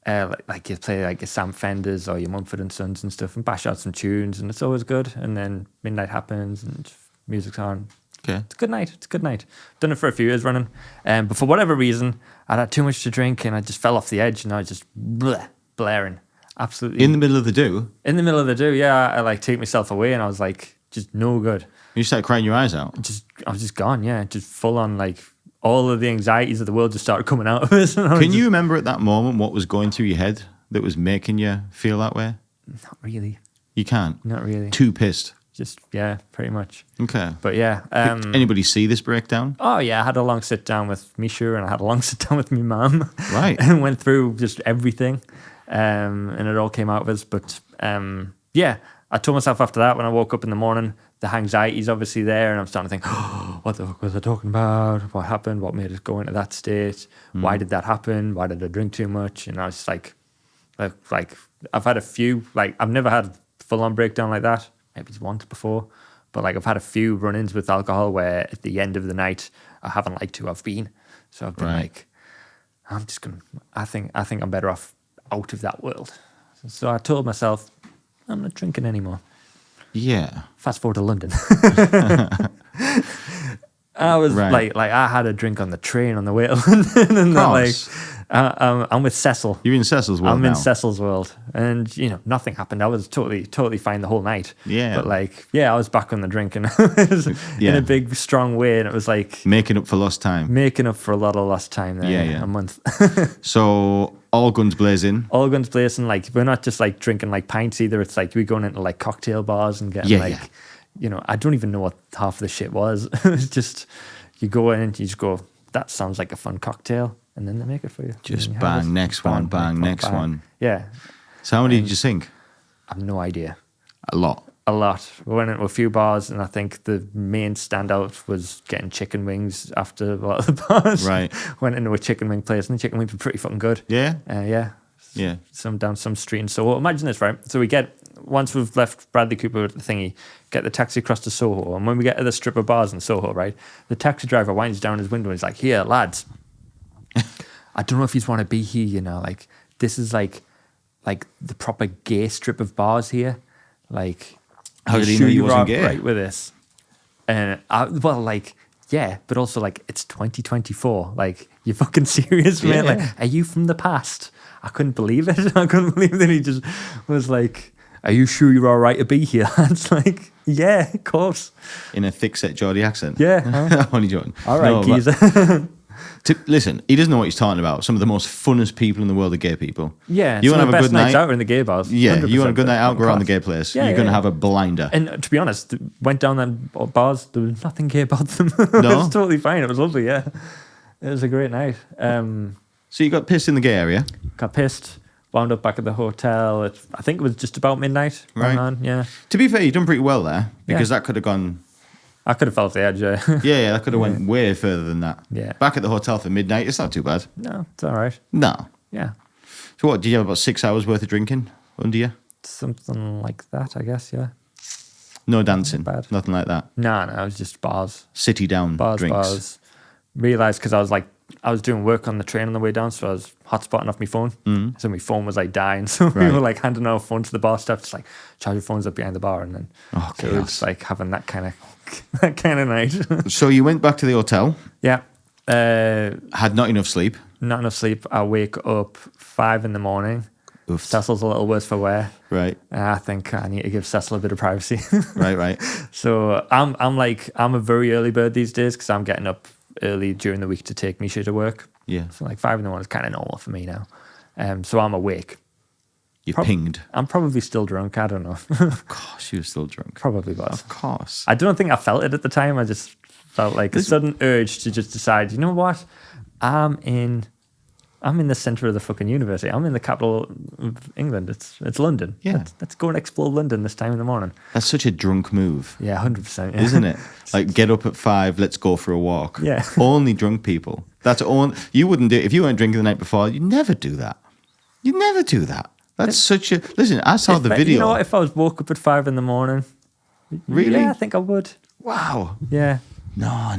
like you play like your Sam Fenders or your Mumford and Sons and stuff, and bash out some tunes, and it's always good. And then midnight happens and music's on. Okay. It's a good night. It's a good night. Done it for a few years running, but for whatever reason, I'd had too much to drink and I just fell off the edge, and I was just blaring. Absolutely In the middle of the do, in the middle of the do. Yeah, I like take myself away, and I was like just no good. you started crying your eyes out. I was just gone, yeah, just full on, like all of the anxieties of the world just started coming out of us. And I was Can you just- remember at that moment what was going through your head that was making you feel that way? Not really, You can't. not really. Too pissed. Just yeah, pretty much. Okay. But yeah, Did anybody see this breakdown? oh yeah, I had a long sit down with Misha, and I had a long sit down with my mum, Right. and went through just everything, and it all came out of us. But yeah, I told myself after that when I woke up in the morning the anxiety's obviously there, and I'm starting to think, oh, what the fuck was I talking about? What happened? What made us go into that state? Why did that happen? Why did I drink too much? And I was just like I've had a few, like I've never had a full-on breakdown like that. Maybe it's once before, but like I've had a few run-ins with alcohol where at the end of the night I haven't liked who I've been, so I've been like, I'm just gonna. I think I'm better off out of that world. So I told myself, I'm not drinking anymore. Yeah. Fast forward to London. I was like I had a drink on the train on the way to London, and then like I'm with Cecil. You're in Cecil's world. I'm in Cecil's world, and you know nothing happened. I was totally fine the whole night. Yeah, but like I was back on the drink, and it was in a big strong way, and it was like making up for lost time. Making up for a lot of lost time there. A month. So all guns blazing. All guns blazing. Like we're not just like drinking like pints either. It's like we're going into like cocktail bars and getting you know, I don't even know what half of the shit was. It's just you go in and you just go, that sounds like a fun cocktail, and then they make it for you. Just bang, next one, bang, next one. Yeah. So how many did you sink? I have no idea. A lot. We went into a few bars, and I think the main standout was getting chicken wings after a lot of the bars. Right. Went into a chicken wing place, and the chicken wings were pretty fucking good. Yeah? Yeah. Down some street in Soho. Imagine this, right? So once we've left Bradley Cooper with the thingy, get the taxi across to Soho. And when we get to the strip of bars in Soho, right, the taxi driver winds down his window and he's like, here, lads, I don't know if you want to be here, you know, like, this is like the proper gay strip of bars here. Like, how did he know you wasn't gay? Right with this. And but also like, it's 2024. Like, you fucking serious, man? Like, are you from the past? I couldn't believe it. I couldn't believe that he just was like, are you sure you're all right to be here? It's like, yeah, of course. In a thick-set Geordie accent. Yeah. Only joking. All right, geezer. Listen, he doesn't know what he's talking about. Some of the most funnest people in the world are gay people. Yeah. You want to have a good night out in the gay bars. Yeah, you want a good night out, go around the gay place. You're going to have a blinder. And to be honest, went down them bars, there was nothing gay about them. No? It was totally fine. It was lovely, yeah. It was a great night. So you got pissed in the gay area? Got pissed, wound up back at the hotel. I think it was just about midnight. Right. Yeah. To be fair, you've done pretty well there, because that could have gone... I could have fell off the edge, yeah. yeah, that could have went way further than that. Yeah. Back at the hotel for midnight, it's not too bad. No, it's all right. No. Yeah. So what, did you have about 6 hours worth of drinking under you? Something like that, I guess, yeah. No dancing? Bad. Nothing like that? No, it was just bars. City down drinks? Bars. Realised, because I was doing work on the train on the way down, so I was hotspotting off my phone. So my phone was like dying. So we were like handing our phones to the bar staff, just like charge your phones up behind the bar, and then so it was like having that kind of night. So you went back to the hotel. Yeah. Had not enough sleep. Not enough sleep. I wake up 5 a.m. Oof. Cecil's a little worse for wear. Right. I think I need to give Cecil a bit of privacy. Right. So I'm a very early bird these days, because I'm getting up early during the week to take me shit to work. Yeah. So like 5 a.m. is kind of normal for me now. So I'm awake. You're pinged. I'm probably still drunk. I don't know. Of course you were still drunk. Probably was. Of course. I don't think I felt it at the time. I just felt like a sudden urge to just decide, you know what? I'm in the centre of the fucking universe. I'm in the capital of England. It's London. Yeah. Let's go and explore London this time in the morning. That's such a drunk move. Yeah, 100%. Yeah. Isn't it? Like, get up at 5, let's go for a walk. Yeah. Only drunk people. You wouldn't do it. If you weren't drinking the night before, you'd never do that. You'd never do that. That's such a... Listen, I saw the video. You know what? If I was woke up at 5 a.m. Really? Yeah, I think I would. Wow. Yeah. No.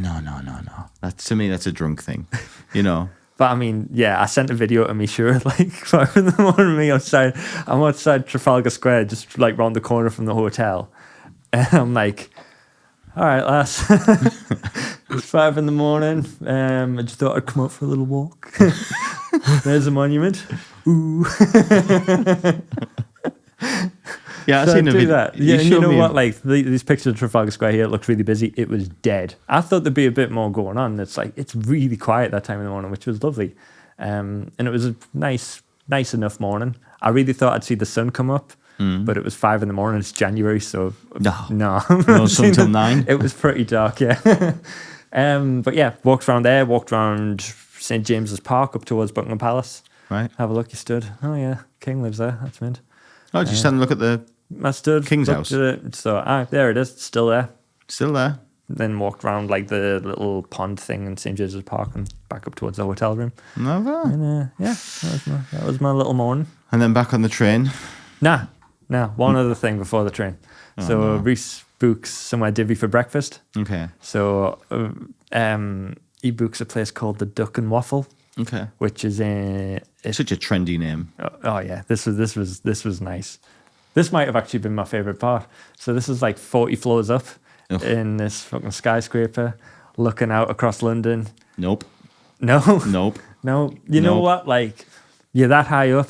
To me, that's a drunk thing. You know? But I mean, yeah, I sent a video to me, sure, like 5 a.m. me outside. I'm outside Trafalgar Square, just like round the corner from the hotel. And I'm like, all right, lass. It's 5 a.m. I just thought I'd come out for a little walk. There's a monument. Ooh. Yeah, I've So seen a video. that. Yeah, and you know what? Like these pictures of Trafalgar Square here, it looked really busy. It was dead. I thought there'd be a bit more going on. It's like it's really quiet that time in the morning, which was lovely. And it was a nice enough morning. I really thought I'd see the sun come up, but it was 5 a.m. It's January, so no sun till 9. It was pretty dark, yeah. But yeah, walked around St James's Park up towards Buckingham Palace. Right. Have a look. You stood. Oh yeah, King lives there. That's mint. Oh, did you stand and look at the I stood. King's looked house. at it. So there it is, still there. Still there. Then walked around like the little pond thing in St. James's Park and back up towards the hotel room. Never. And that was my little morning. And then back on the train. Nah. One other thing before the train. Reese books somewhere divvy for breakfast. Okay. So he books a place called the Duck and Waffle. Okay. Which is Such a trendy name. Oh yeah, this was nice. This might have actually been my favorite part. So this is like 40 floors up in this fucking skyscraper, looking out across London. Nope. No. Nope. No. You know what? Like, you're that high up.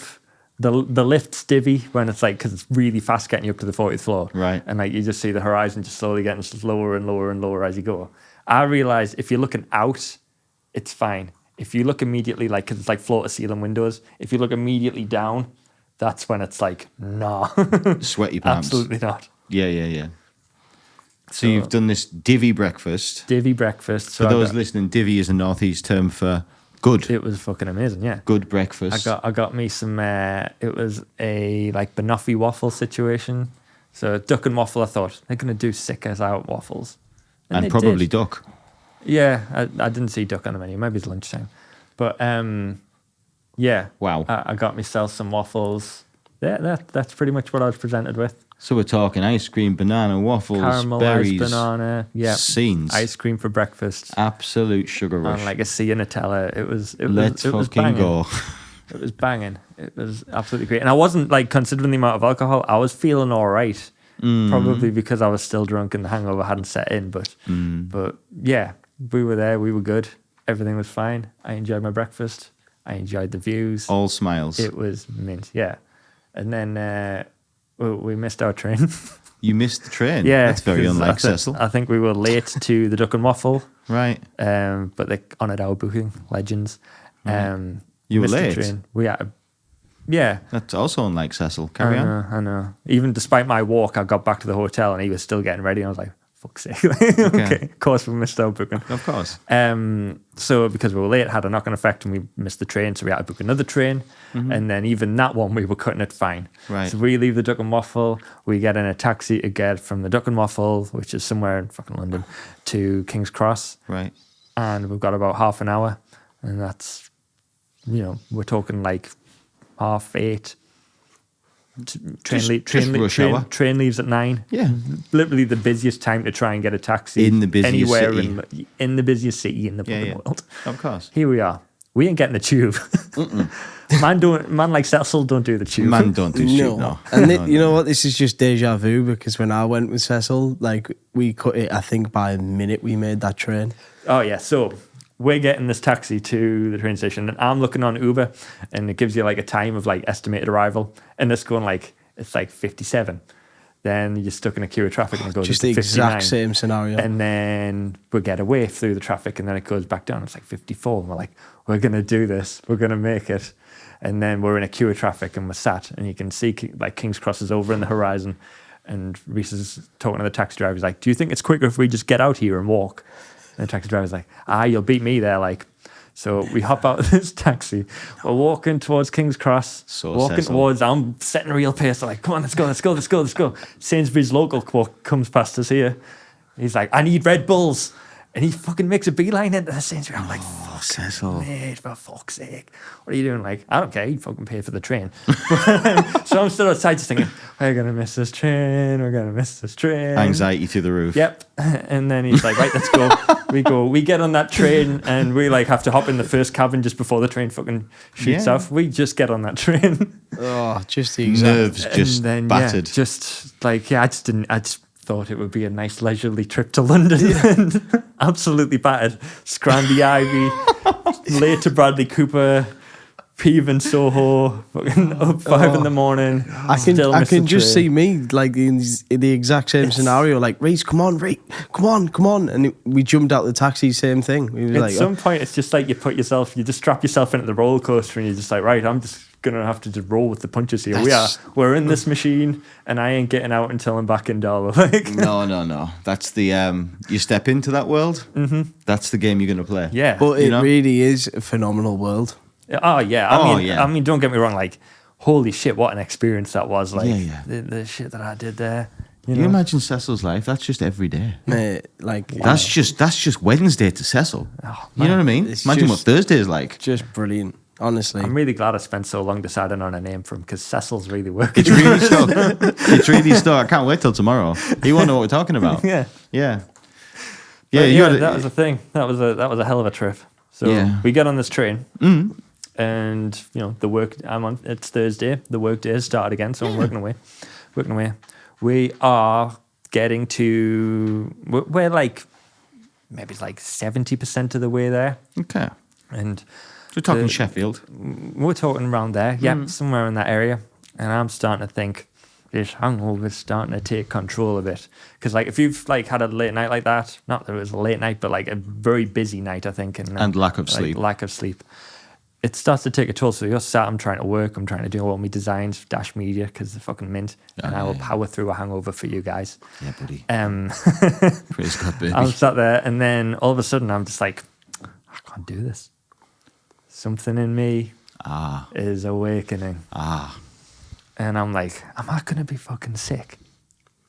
The lift's divvy when it's like, because it's really fast getting you up to the 40th floor. Right. And like, you just see the horizon just slowly getting lower and lower and lower as you go. I realize if you're looking out, it's fine. If you look immediately, like, because it's like floor to ceiling windows, if you look immediately down, that's when it's like, nah. Sweaty palms. Absolutely not. Yeah. So you've done this divvy breakfast. Divvy breakfast. For those listening, divvy is a northeast term for good. It was fucking amazing, yeah. Good breakfast. I got me some, it was a like banoffee waffle situation. So duck and waffle, I thought, they're going to do sick as out waffles. And they probably did. duck. Yeah, I didn't see duck on the menu. Maybe it's lunchtime. But yeah. Wow. I got myself some waffles. Yeah, that's pretty much what I was presented with. So we're talking ice cream, banana, waffles, Caramel, berries, ice, banana, yeah, scenes. ice cream for breakfast, Absolute sugar rush. and like a sea of Nutella. It was Let's was fucking banging. go. It was banging. It was absolutely great. And I wasn't like, considering the amount of alcohol, I was feeling all right. Probably because I was still drunk and the hangover hadn't set in. But yeah, we were there. We were good. Everything was fine. I enjoyed my breakfast. I enjoyed the views. All smiles. It was mint. Yeah. And then we missed our train. You missed the train. Yeah. That's very 'cause unlike Cecil. I think we were late to the Duck and Waffle. Right. But they honoured our booking. Legends. You were missed the late? train. We had, yeah. That's also unlike Cecil. Carry on. I know. Even despite my walk, I got back to the hotel and he was still getting ready. I was like, fuck's sake. Okay. Of course we missed our booking. Of course. So because we were late, it had a knock-on effect and we missed the train. So we had to book another train. And then even that one, we were cutting it fine. Right. So we leave the Duck and Waffle. We get in a taxi to get from the Duck and Waffle, which is somewhere in fucking London, to King's Cross. Right. And we've got about half an hour. And that's, we're talking like 8:30. Train leaves at 9. Yeah. Literally the busiest time to try and get a taxi In the busiest anywhere city. in the busiest city in the fucking Yeah. world. Of course. Here we are. We ain't getting the tube. Man like Cecil don't do the tube. Man don't do shit, no. And you know what? This is just deja vu because when I went with Cecil, like we cut it, I think by a minute we made that train. Oh yeah, so we're getting this taxi to the train station and I'm looking on Uber and it gives you like a time of like estimated arrival and it's going like, it's like 57. Then you're stuck in a queue of traffic and it goes Just to the 59. exact same scenario. And then we get away through the traffic and then it goes back down. It's like 54. And we're like, we're going to do this. We're going to make it. And then we're in a queue of traffic and we're sat and you can see like King's Cross is over in the horizon. And Reese is talking to the taxi driver. He's like, do you think it's quicker if we just get out here and walk? And the taxi driver's like, you'll beat me there. Like, so we hop out of this taxi. We're walking towards King's Cross. Walking Cecil. towards, I'm setting a real pace. I'm like, come on, let's go. Sainsbury's local comes past us here. He's like, I need Red Bulls. And he fucking makes a beeline into the Sainsbury's. I'm like, fuck, Cecil. mate, for fuck's sake. What are you doing? Like, I don't care. You fucking pay for the train. So I'm still outside just thinking, we're going to miss this train. Anxiety through the roof. Yep. And then he's like, right, let's go. We get on that train and we like have to hop in the first cabin just before the train fucking shoots off. We just get on that train. Oh, just the exact. Nerves just and then, battered. I just thought it would be a nice leisurely trip to London. Absolutely battered. Scranby Ivy, late to Bradley Cooper, Peeve in Soho, fucking up 5 in the morning. I can just see me like in the exact same scenario. Like, Reese, come on, and we jumped out the taxi. Same thing. We were At like, some point, it's just like you just strap yourself into the roller coaster, and you're just like, right, I'm just gonna have to just roll with the punches here. We're in this machine, and I ain't getting out until I'm back in Darwin. Like, No. That's the you step into that world. Mm-hmm. That's the game you're gonna play. yeah, but it really is a phenomenal world. Oh yeah. I mean, don't get me wrong. Like, holy shit, what an experience that was. Like, Yeah. The shit that I did there. Can you imagine Cecil's life? That's just every day. Mate, like That's just Wednesday to Cecil. You know what I mean? It's Imagine what just- Thursday is like. just brilliant. Honestly, I'm really glad I spent so long deciding on a name for him because Cecil's really working. It's really stuck. It's really stuck. I can't wait till tomorrow. He won't know what we're talking about. Yeah. Yeah. Yeah, you gotta- that was the thing. That was a hell of a trip. So Yeah. we get on this train, and the work. It's Thursday. The work day has started again, so I'm working away. We are getting to. We're like maybe it's like 70% of the way there, Okay. and We're talking Sheffield. we're talking around there. Yep, somewhere in that area. And I'm starting to think this hangover is starting to take control of it. Because like if you've like had a late night like that, not that it was a late night, but like a very busy night, I think, And lack of like, sleep. lack of sleep, it starts to take a toll. So you're sat, I'm trying to work, I'm trying to do all my designs, Dash Media, because they're fucking mint, and I will power through a hangover for you guys. Yeah, buddy. Praise God, baby. I'm sat there, and then all of a sudden I'm just like, I can't do this. Something in me is awakening. And I'm like, am I going to be fucking sick?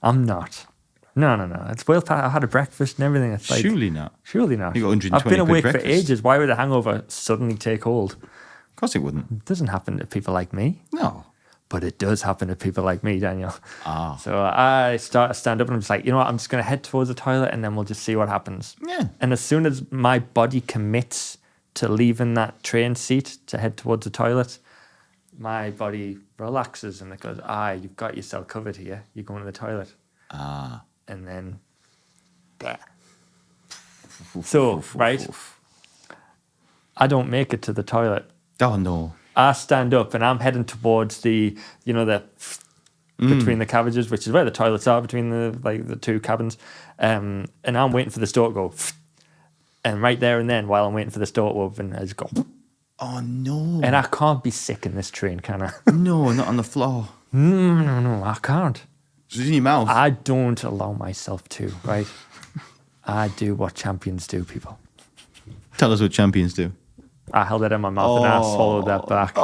I'm not. No. It's well past. I had a breakfast and everything. It's like, Surely not. Surely not. You got 120 I've been quid awake breakfast. for ages. Why would a hangover suddenly take hold? Of course it wouldn't. It doesn't happen to people like me. No. But it does happen to people like me, Daniel. So I start to stand up and I'm just like, you know what? I'm just going to head towards the toilet and then we'll just see what happens. Yeah. And as soon as my body commits to leaving that train seat to head towards the toilet, my body relaxes and it goes, you've got yourself covered here. You're going to the toilet. And then, bleh. So, right, I don't make it to the toilet. Oh, no. I stand up and I'm heading towards the between the cabbages, which is where the toilets are between the two cabins. And I'm waiting for the door to go. And right there and then, while I'm waiting for the door to open, I just go. Oh, no. And I can't be sick in this train, can I? No, not on the floor. No, I can't. It's in your mouth. I don't allow myself to, right? I do what champions do, people. Tell us what champions do. I held it in my mouth and I swallowed that back.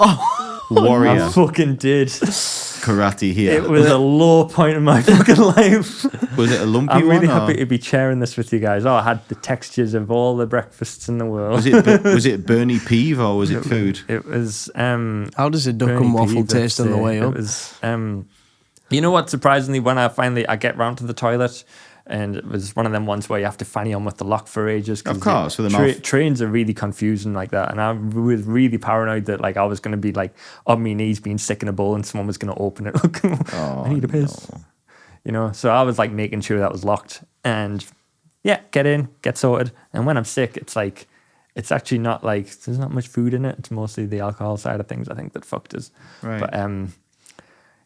Warrior. I fucking did. Karate here. It was a low point in my fucking life. Was it a lumpy I'm one? really or- happy to be sharing this with you guys. I had the textures of all the breakfasts in the world. Was it Bernie Peeve or was it food? It was. how does a duck Bernie and waffle Peeve, taste on the way it up? was. You know what? Surprisingly, when I get round to the toilet, and it was one of them ones where you have to fanny on with the lock for ages. 'cause Of course, for the mouth. trains are really confusing like that, and I was really paranoid that like I was going to be like on my knees being sick in a bowl, and someone was going to open it. I need a piss. no. You know, so I was like making sure that was locked, and yeah, get in, get sorted. And when I'm sick, it's like it's actually not like there's not much food in it. It's mostly the alcohol side of things. I think that fucked us. Right. But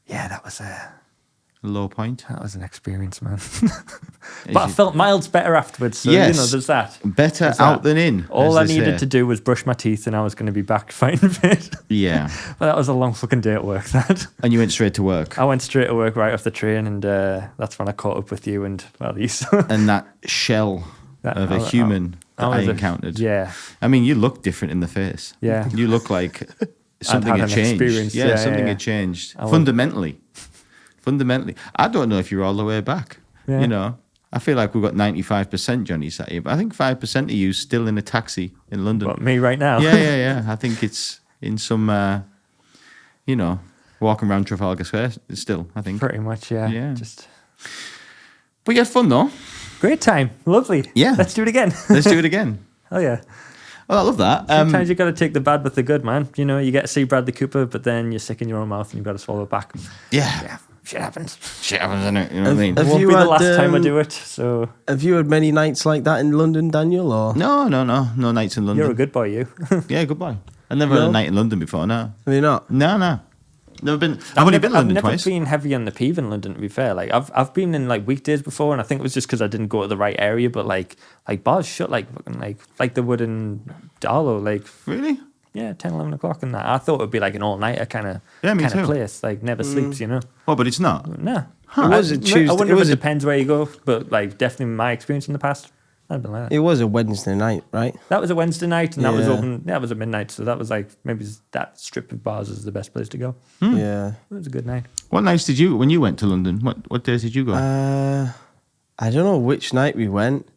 yeah, that was Low point. an experience, man. But I felt miles better afterwards. So, Yes. there's that. Better There's out that. than in. All as I they needed say. to do was brush my teeth, and I was going to be back fighting fit. Yeah. But that was a long fucking day at work. That And you went straight to work. I went straight to work right off the train, and that's when I caught up with you. And well, you saw And that shell of a human that I was encountered. Yeah, I mean, you look different in the face. Yeah. You look like something had had an changed. experience. Yeah, Yeah, something yeah. had changed. I was- Fundamentally. I don't know if you're all the way back. Yeah. You know, I feel like we've got 95% Johnny sat here, but I think 5% of you still in a taxi in London. but me right now. Yeah. I think it's in some, walking around Trafalgar Square still, I think. Pretty much. Yeah. Yeah. Just But you had fun though. great time. Lovely. Yeah. Let's do it again. Let's do it again. Oh yeah. Well, I love that. Sometimes you got to take the bad with the good, man. You know, you get to see Bradley Cooper, but then you're sick in your own mouth and you've got to swallow it back. Yeah. Shit happens. Shit happens, innit? You know what I mean? It Have won't you be the had, last time I do it. So Have you had many nights like that in London, Daniel? Or No nights in London. you're a good boy, you. Yeah, goodbye. I've never had No? a night in London before, no. have you not? No. Never been. I've only been to London I've twice. never been heavy on the peeve in London, to be fair. Like I've been in like weekdays before, and I think it was just because I didn't go to the right area. But like bars shut like fucking like they would in Darlow, like Really? yeah, 10, 11 o'clock and that. I thought it'd be like an all nighter kind of Yeah, me too. place, like never sleeps, you know. Well, but it's not. No, It was a Tuesday- I wonder it if was it a- depends where you go, but like definitely my experience in the past. I'd be like that. It was a Wednesday night, right? That was a Wednesday night, and that was Yeah. open. That was at midnight, so that was like maybe that strip of bars is the best place to go. Yeah. It was a good night. What nights did you, when you went to London, what days did you go? I don't know which night we went,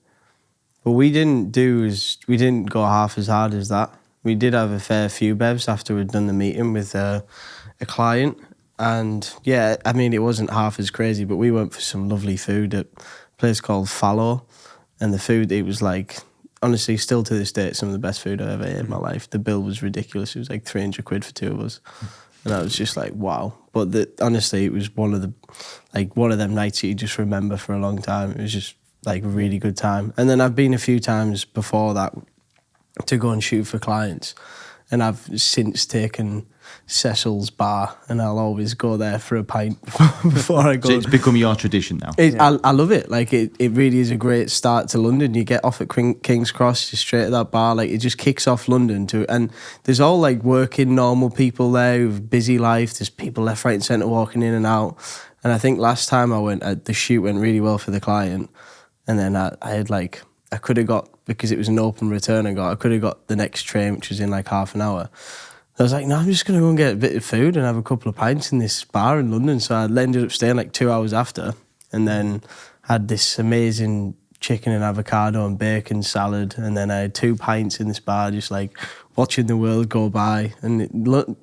but we didn't go half as hard as that. We did have a fair few bevs after we'd done the meeting with a client. And yeah, I mean, it wasn't half as crazy, but we went for some lovely food at a place called Fallow. And the food, it was like, honestly, still to this day, it's some of the best food I ever ate in my life. The bill was ridiculous. It was like 300 quid for two of us. And I was just like, wow. But honestly, it was one of them nights that you just remember for a long time. It was just like a really good time. And then I've been a few times before that to go and shoot for clients. And I've since taken Cecil's bar, and I'll always go there for a pint before I go. So it's become your tradition now. I love it. Like it really is a great start to London. You get off at King's Cross, you're straight at that bar. Like it just kicks off London and there's all like working normal people there who've busy life. There's people left, right, and centre walking in and out. And I think last time I went, the shoot went really well for the client. And then I could have got, because it was an open return I could have got the next train, which was in like half an hour. I was like, no, I'm just going to go and get a bit of food and have a couple of pints in this bar in London. So I ended up staying like 2 hours after, and then had this amazing chicken and avocado and bacon salad. And then I had 2 pints in this bar, just like watching the world go by. And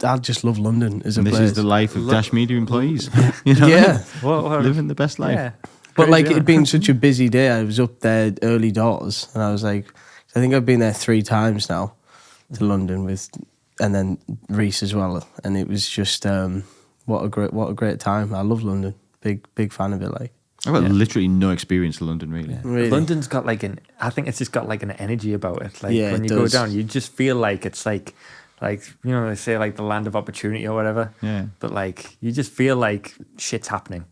I just love London as a And this place. is the life of Dash Media employees. You know? Yeah. Living the best life. Yeah. But like Crazy, it'd been such a busy day. I was up there early doors, and I was like, I think I've been there 3 times now to London and then Reese as well. And it was just what a great time. I love London. Big fan of it. Like I've got literally no experience in London, really. really. London's got like I think it's just got like an energy about it. Like Yeah, when it you go does. down, you just feel like it's like you know, they say like the land of opportunity or whatever. Yeah. But like you just feel like shit's happening.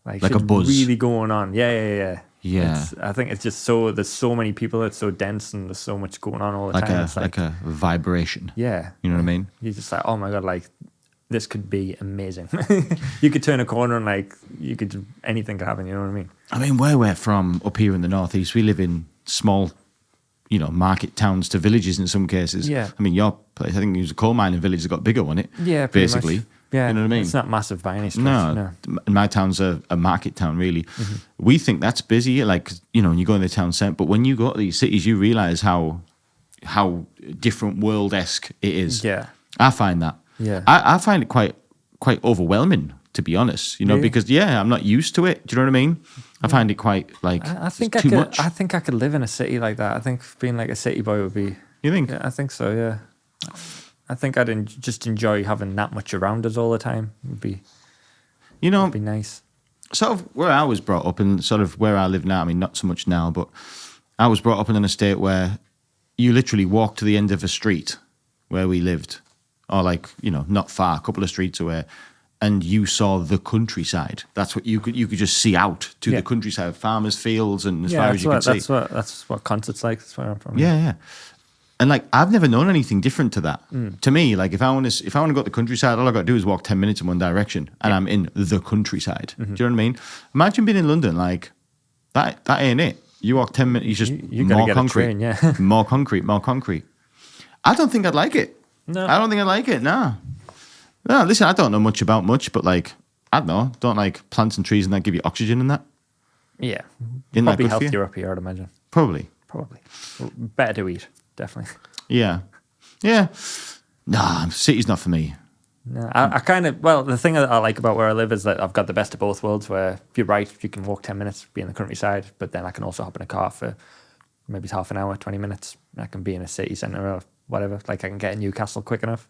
Like a shit's buzz. really going on. Yeah. Yeah. I think it's just there's so many people, it's so dense, and there's so much going on all the Like time. a It's like a vibration. yeah. You know what I mean? You're just like, oh my God, like this could be amazing. You could turn a corner and like anything could happen, you know what I mean? I mean, where we're from up here in the northeast, we live in small, market towns to villages in some cases. Yeah. I mean, your place, I think it was a coal mining village that got bigger, wasn't it? Yeah, pretty basically. much. Yeah, You know what I mean? It's not massive by any stretch. No, my town's a market town, really. Mm-hmm. We think that's busy, like, when you go in the town centre, but when you go to these cities, you realise how different world-esque it is. Yeah. I find that. Yeah. I find it quite overwhelming, to be honest, Really? because, I'm not used to it. Do you know what I mean? I find it quite, like, I think it's too much. I think I could live in a city like that. I think being like a city boy would be. You think? Yeah, I think so. Yeah. I think I'd just enjoy having that much around us all the time. Would be nice. Sort of where I was brought up and sort of where I live now, I mean, not so much now, but I was brought up in an estate where you literally walk to the end of a street where we lived, or like, not far, a couple of streets away, and you saw the countryside. That's what you could just see out to the countryside, farmers' fields, and as far as you could see. That's what concerts like. That's where I'm from. Yeah. And like, I've never known anything different to that. To me, like, if I want to go to the countryside, all I got to do is walk 10 minutes in one direction, and I'm in the countryside. Do you know what I mean? Imagine being in London, like that ain't it. You walk 10 minutes, you just You gotta more get concrete, a train, yeah. more concrete. I don't think I'd like it. No. I don't think I'd like it. No, listen, I don't know much about much, but like, I don't like plants and trees and that give you oxygen and that. Yeah. Isn't that Probably good for you? healthier up here, I'd imagine. Probably. Better to eat, definitely. Yeah. Nah, city's not for me. No, I kind of, the thing that I like about where I live is that I've got the best of both worlds, where if you're right, you can walk 10 minutes, be in the countryside, but then I can also hop in a car for maybe half an hour, 20 minutes. I can be in a city centre or whatever. Like I can get in Newcastle quick enough,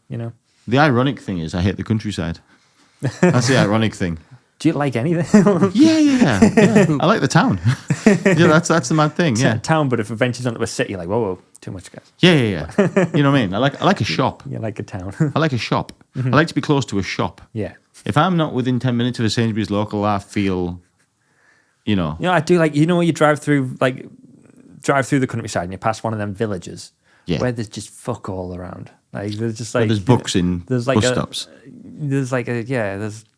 The ironic thing is I hate the countryside. That's the ironic thing. Do you like anything? Yeah. I like the town. That's the mad thing. It's Yeah. a town, but if it ventures onto a city, like, whoa, too much, guys. Yeah. You know what I mean? I like a shop. You like a town. I like a shop. I like to be close to a shop. Yeah. If I'm not within 10 minutes of a Sainsbury's local, I feel, I do like, when you drive through the countryside and you pass one of them villages where there's just fuck all around. Like there's just like there's books in there's like bus stops. There's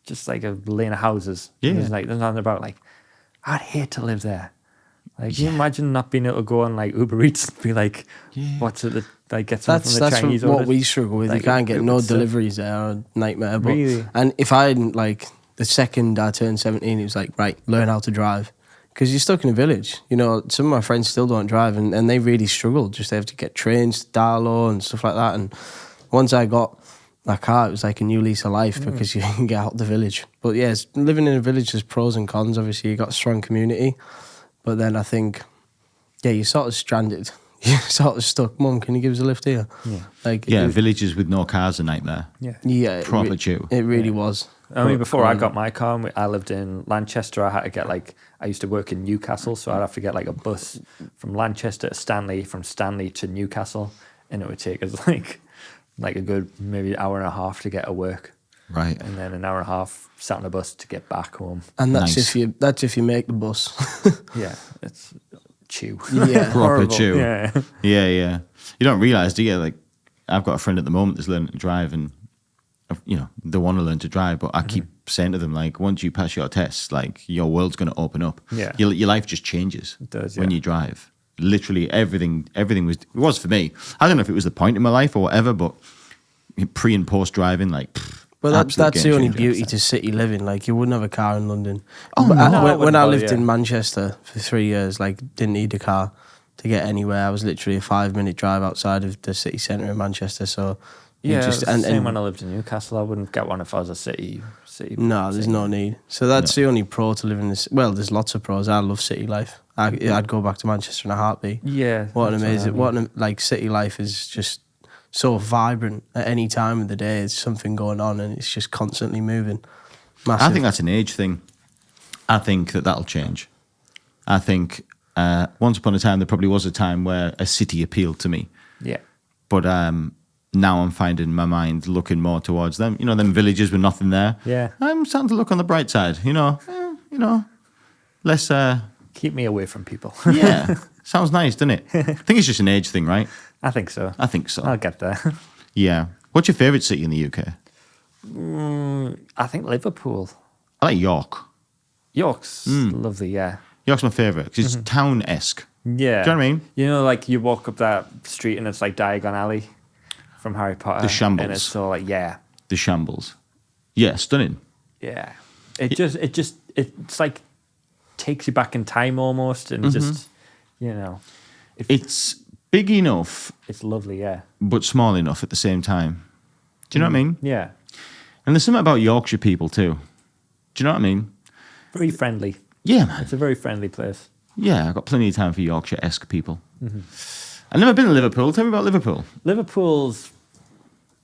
just like a lane of houses. Yeah. And there's nothing about like, I'd hate to live there. Like, can you imagine not being able to go on like Uber Eats and be like, what's it that like get something from the That's Chinese what order? we struggle with. Like, You can't get no it's a- deliveries there, a nightmare. But, Really? And if I hadn't, like, the second I turned 17, it was like, right, learn how to drive. Because you're stuck in a village. You know, some of my friends still don't drive and they really struggle. Just they have to get trains to Darlow and stuff like that. And once I got my car, it was like a new lease of life because you can get out the village. But yes, living in a village, there's pros and cons. Obviously, you got a strong community. But then I think, yeah, you're sort of stranded. You're sort of stuck. Mum, can you give us a lift here? Yeah. Like, villages with no cars a nightmare. Yeah. Proper chew. It really was. I mean, before I got my car, I lived in Lanchester. I had to get I used to work in Newcastle, so I'd have to get like a bus from Lanchester to Stanley, from Stanley to Newcastle, and it would take us like a good maybe hour and a half to get to work, Right. and then an hour and a half sat on a bus to get back home. And that's Nice. if you make the bus. Yeah, it's chew. Yeah, Proper horrible. chew. Yeah. Yeah. You don't realise, do you? Like, I've got a friend at the moment that's learning to drive, and they want to learn to drive, but I keep saying to them, like, once you pass your tests, like, your world's going to open up. Yeah. Your life just changes. It does, when yeah. you drive. Literally everything was for me. I don't know if it was the point in my life or whatever, but pre and post driving, like, Well, that's absolute the game only changer. beauty to city living. Like, you wouldn't have a car in London. Oh, But no. I when wouldn't I bother, lived yeah. in Manchester for 3 years, like, didn't need a car to get anywhere. I was literally a 5-minute drive outside of the city centre in Manchester. So, you Yeah, just, it's the same when I lived in Newcastle. I wouldn't get one if I was a city. no, there's no need. So that's the only pro to living this. Well, there's lots of pros. I love city life. I'd go back to Manchester in a heartbeat. Yeah, What an that's amazing, what I mean. like, city life is just so vibrant at any time of the day. There's something going on and it's just constantly moving. Massive. I think that's an age thing. I think that'll change. I think once upon a time, there probably was a time where a city appealed to me. Yeah. But now I'm finding my mind looking more towards them. You know, them villages with nothing there. Yeah. I'm starting to look on the bright side. Less. Keep me away from people. Yeah, sounds nice, doesn't it? I think it's just an age thing, right? I think so. I think so. I'll get there. Yeah. What's your favourite city in the UK? I think Liverpool. I like York. York's lovely, yeah. York's my favourite because it's town-esque. Yeah. Do you know what I mean? You know, like you walk up that street and it's like Diagon Alley from Harry Potter. The shambles. And it's all like, yeah. The shambles. Yeah, stunning. Yeah. It's like takes you back in time almost and just, you know, It's big enough, it's lovely, yeah. but small enough at the same time. Do you know what I mean? Yeah. And there's something about Yorkshire people too. Do you know what I mean? Very friendly. Yeah, man. It's a very friendly place. Yeah, I've got plenty of time for Yorkshire-esque people. I've never been to Liverpool. Tell me about Liverpool. Liverpool's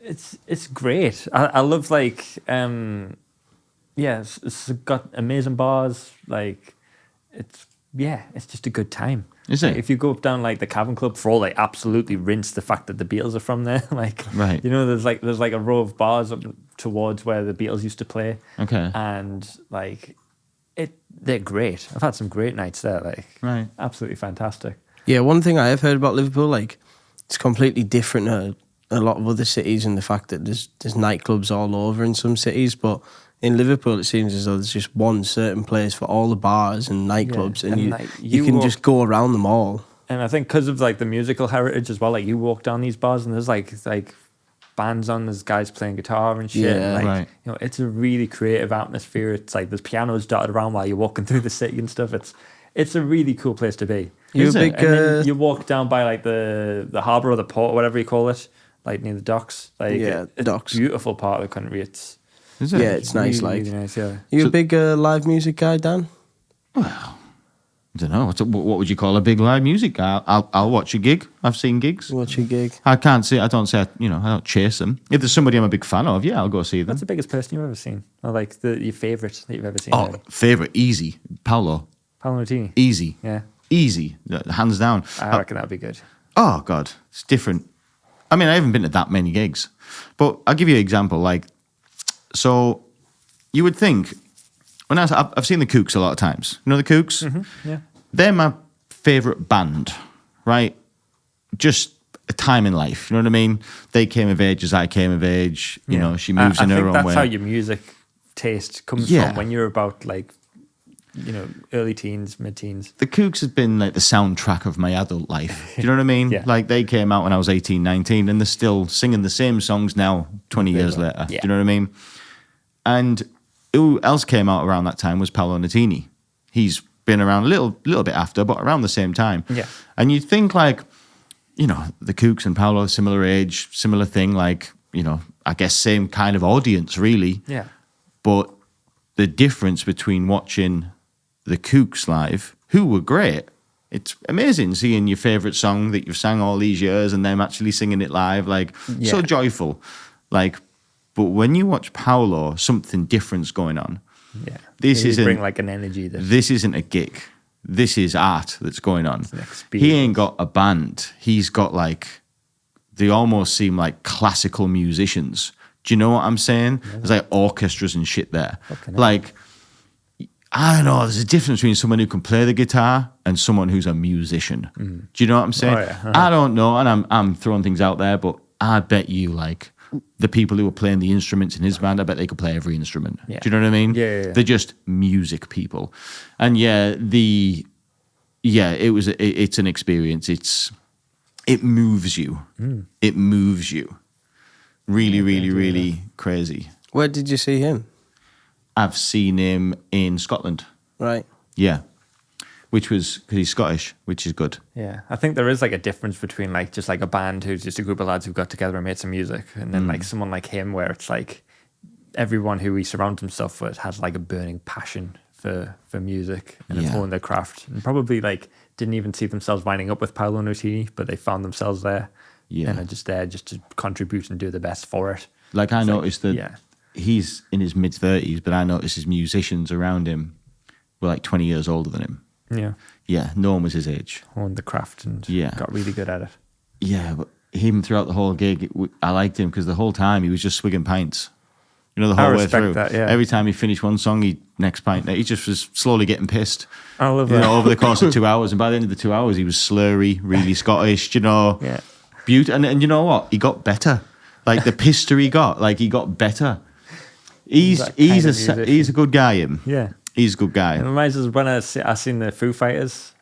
it's great. I love like it's got amazing bars. Like it's just a good time. Is it? Like, if you go up down like the Cavern Club, for all they absolutely rinse the fact that the Beatles are from there. Like Right. you know, there's like a row of bars up towards where the Beatles used to play. Okay. And like they're great. I've had some great nights there. Like Right. absolutely fantastic. Yeah, one thing I have heard about Liverpool, like, it's completely different to a lot of other cities in the fact that there's nightclubs all over in some cities, but in Liverpool it seems as though there's just one certain place for all the bars and nightclubs, Yeah, and and, you, like, you you can walk- just go around them all. And I think because of like the musical heritage as well, like you walk down these bars and there's like bands on, there's guys playing guitar and shit. Yeah. Like, Right. you know, it's a really creative atmosphere. It's like there's pianos dotted around while you're walking through the city and stuff. It's a really cool place to be. You Is a it? big, And then you walk down by like the harbour or the port or whatever you call it, like near the docks. Like Yeah, it's docks. a beautiful part of the country. It's Is it? Yeah, it's nice. really, Like, really nice, yeah. you So- a big live music guy, Dan? I don't know. What would you call a big live music guy? I'll watch a gig. I've seen gigs. What's your gig? I can't say. I don't say. I don't chase them. If there's somebody I'm a big fan of, yeah, I'll go see them. What's the biggest person you've ever seen? Or like your favourite that you've ever seen? Oh, Like, favorite, easy, Paolo, Paolo Nutini. easy, Yeah. easy, hands down. I reckon that'd be good. Oh God, it's different. I mean, I haven't been to that many gigs, but I'll give you an example. Like, so you would think when I've seen the Kooks a lot of times. You know the Kooks? Yeah. They're my favorite band, right? Just a time in life. You know what I mean? They came of age as I came of age. You know, she moves in I her think own that's way. how your music taste comes Yeah. from when you're about like early teens, mid-teens. The Kooks has been like the soundtrack of my adult life. Do you know what I mean? Yeah. Like they came out when I was 18, 19, and they're still singing the same songs now, 20 years later. Yeah. Do you know what I mean? And who else came out around that time was Paolo Nutini. He's been around a little bit after, but around the same time. Yeah. And you'd think like, the Kooks and Paolo, similar age, similar thing, like, I guess same kind of audience, really. Yeah. But the difference between watching the Kooks live, who were great, it's amazing seeing your favourite song that you've sang all these years and them actually singing it live, like, so joyful. Like, but when you watch Paolo, something different's going on. Yeah. This They isn't bring like an energy that this isn't a gig. This is art that's going on. an experience. He ain't got a band. He's got like, they almost seem like classical musicians. Do you know what I'm saying? There's like orchestras and shit there. Okay, like, I don't know. There's a difference between someone who can play the guitar and someone who's a musician. Do you know what I'm saying? Oh, yeah. I don't know, and I'm throwing things out there, but I bet you like the people who were playing the instruments in his band, I bet they could play every instrument. Yeah. Do you know what I mean? Yeah. They're just music people, and it's an experience. It moves you. It moves you. Really, really, really crazy. Where did you see him? I've seen him in Scotland. Right. Yeah. Which was, because he's Scottish, which is good. Yeah, I think there is like a difference between like just like a band who's just a group of lads who got together and made some music, and then like someone like him where it's like everyone who he surrounds himself with has like a burning passion for music and Yeah. own their craft, and probably like didn't even see themselves winding up with Paolo Nutini, but they found themselves there. Yeah. And are just there just to contribute and do the best for it. Like I It's noticed that yeah. he's in his mid-30s, but I noticed his musicians around him were like 20 years older than him. Yeah. Yeah, no one was his age. Owned the craft and Yeah. got really good at it. Yeah, but him throughout the whole gig, I liked him because the whole time he was just swigging pints. The I whole way respect through. that, yeah. Every time he finished one song, next pint. He just was slowly getting pissed. I love that. Over the course of 2 hours. And by the end of the 2 hours, he was slurry, really Scottish, Yeah. And you know what? He got better. Like the pisser he got better. He's That kind of musician. he's a good guy, him. Yeah. He's a good guy. It reminds us when I seen the Foo Fighters.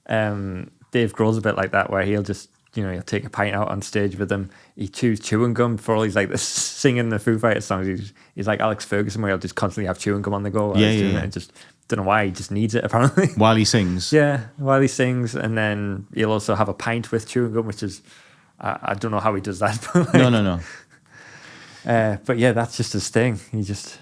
Dave Grohl's a bit like that, where he'll just he'll take a pint out on stage with them. He chews chewing gum for all he's like singing the Foo Fighters songs. He's like Alex Ferguson, where he'll just constantly have chewing gum on the go. While he's doing it, and just don't know why he just needs it apparently. While he sings. Yeah, while he sings, and then he'll also have a pint with chewing gum, which is I don't know how he does that. But No. but yeah, that's just his thing. He just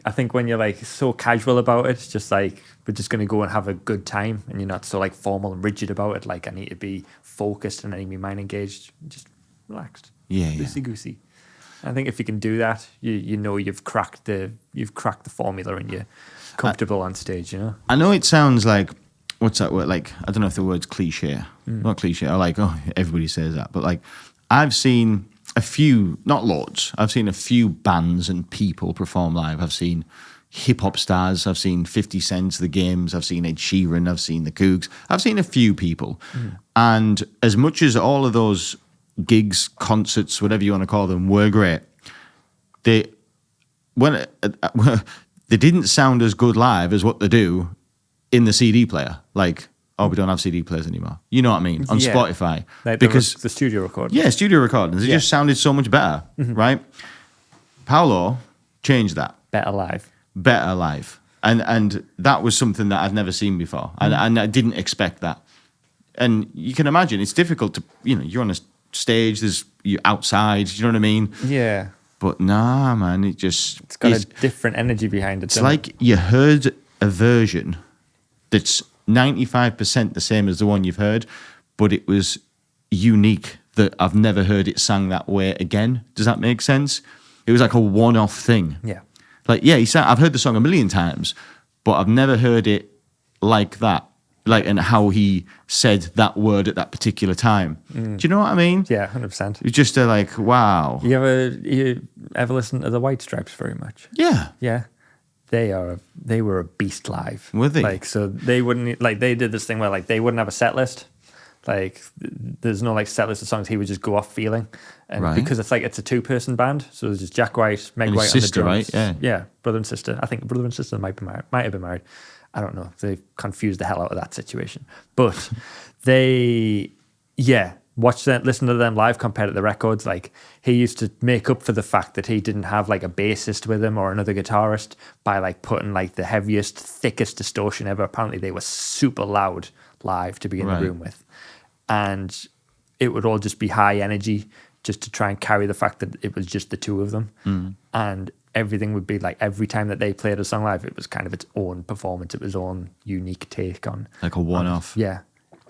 I think when you're like so casual about it, just like we're just gonna go and have a good time, and you're not so like formal and rigid about it. Like I need to be focused and I need to be mind engaged, just relaxed, Yeah. loosey goosey. I think if you can do that, you've cracked the formula and you're comfortable on stage. I know it sounds like, what's that word? Like, I don't know if the word's cliche. Not cliche. I like, everybody says that. But like, I've seen a few, not loads, I've seen a few bands and people perform live. I've seen hip hop stars. I've seen 50 Cent, The Games. I've seen Ed Sheeran. I've seen the Cougs. I've seen a few people. And as much as all of those gigs, concerts, whatever you want to call them, were great, they didn't sound as good live as what they do in the CD player. Like, we don't have CD players anymore. You know what I mean? On Yeah. Spotify. Like because the studio recording. yeah, studio recordings. They just sounded so much better, right? Paolo changed that. Better live. And that was something that I'd never seen before. And I didn't expect that. And you can imagine it's difficult to, you're on a stage, you're outside, you know what I mean? Yeah. But nah, man, it's got a different energy behind it. It's like you heard a version that's 95% the same as the one you've heard, but it was unique that I've never heard it sung that way again. Does that make sense? It was like a one-off thing. Yeah. Like, yeah, I've heard the song a million times, but I've never heard it like that. Like, and how he said that word at that particular time. Do you know what I mean? Yeah, 100%. It's just like, wow. You ever listen to the White Stripes very much? Yeah. Yeah. They were a beast live. Were they? Like, so they wouldn't, like, they did this thing where, like, they wouldn't have a set list. Like, there's no, like, set list of songs. He would just go off feeling. And Right. because it's a two-person band, so there's just Jack White, Meg And White his on sister, the drums. right? Yeah. Yeah, brother and sister. I think brother and sister might have been married. I don't know. They confused the hell out of that situation. But they, listen to them live compared to the records. Like, he used to make up for the fact that he didn't have like a bassist with him or another guitarist by like putting like the heaviest, thickest distortion ever. Apparently they were super loud live to be in the room with. And it would all just be high energy just to try and carry the fact that it was just the two of them. And everything would be like, every time that they played a song live, it was kind of its own performance, its own unique take on. Like a one-off. Yeah.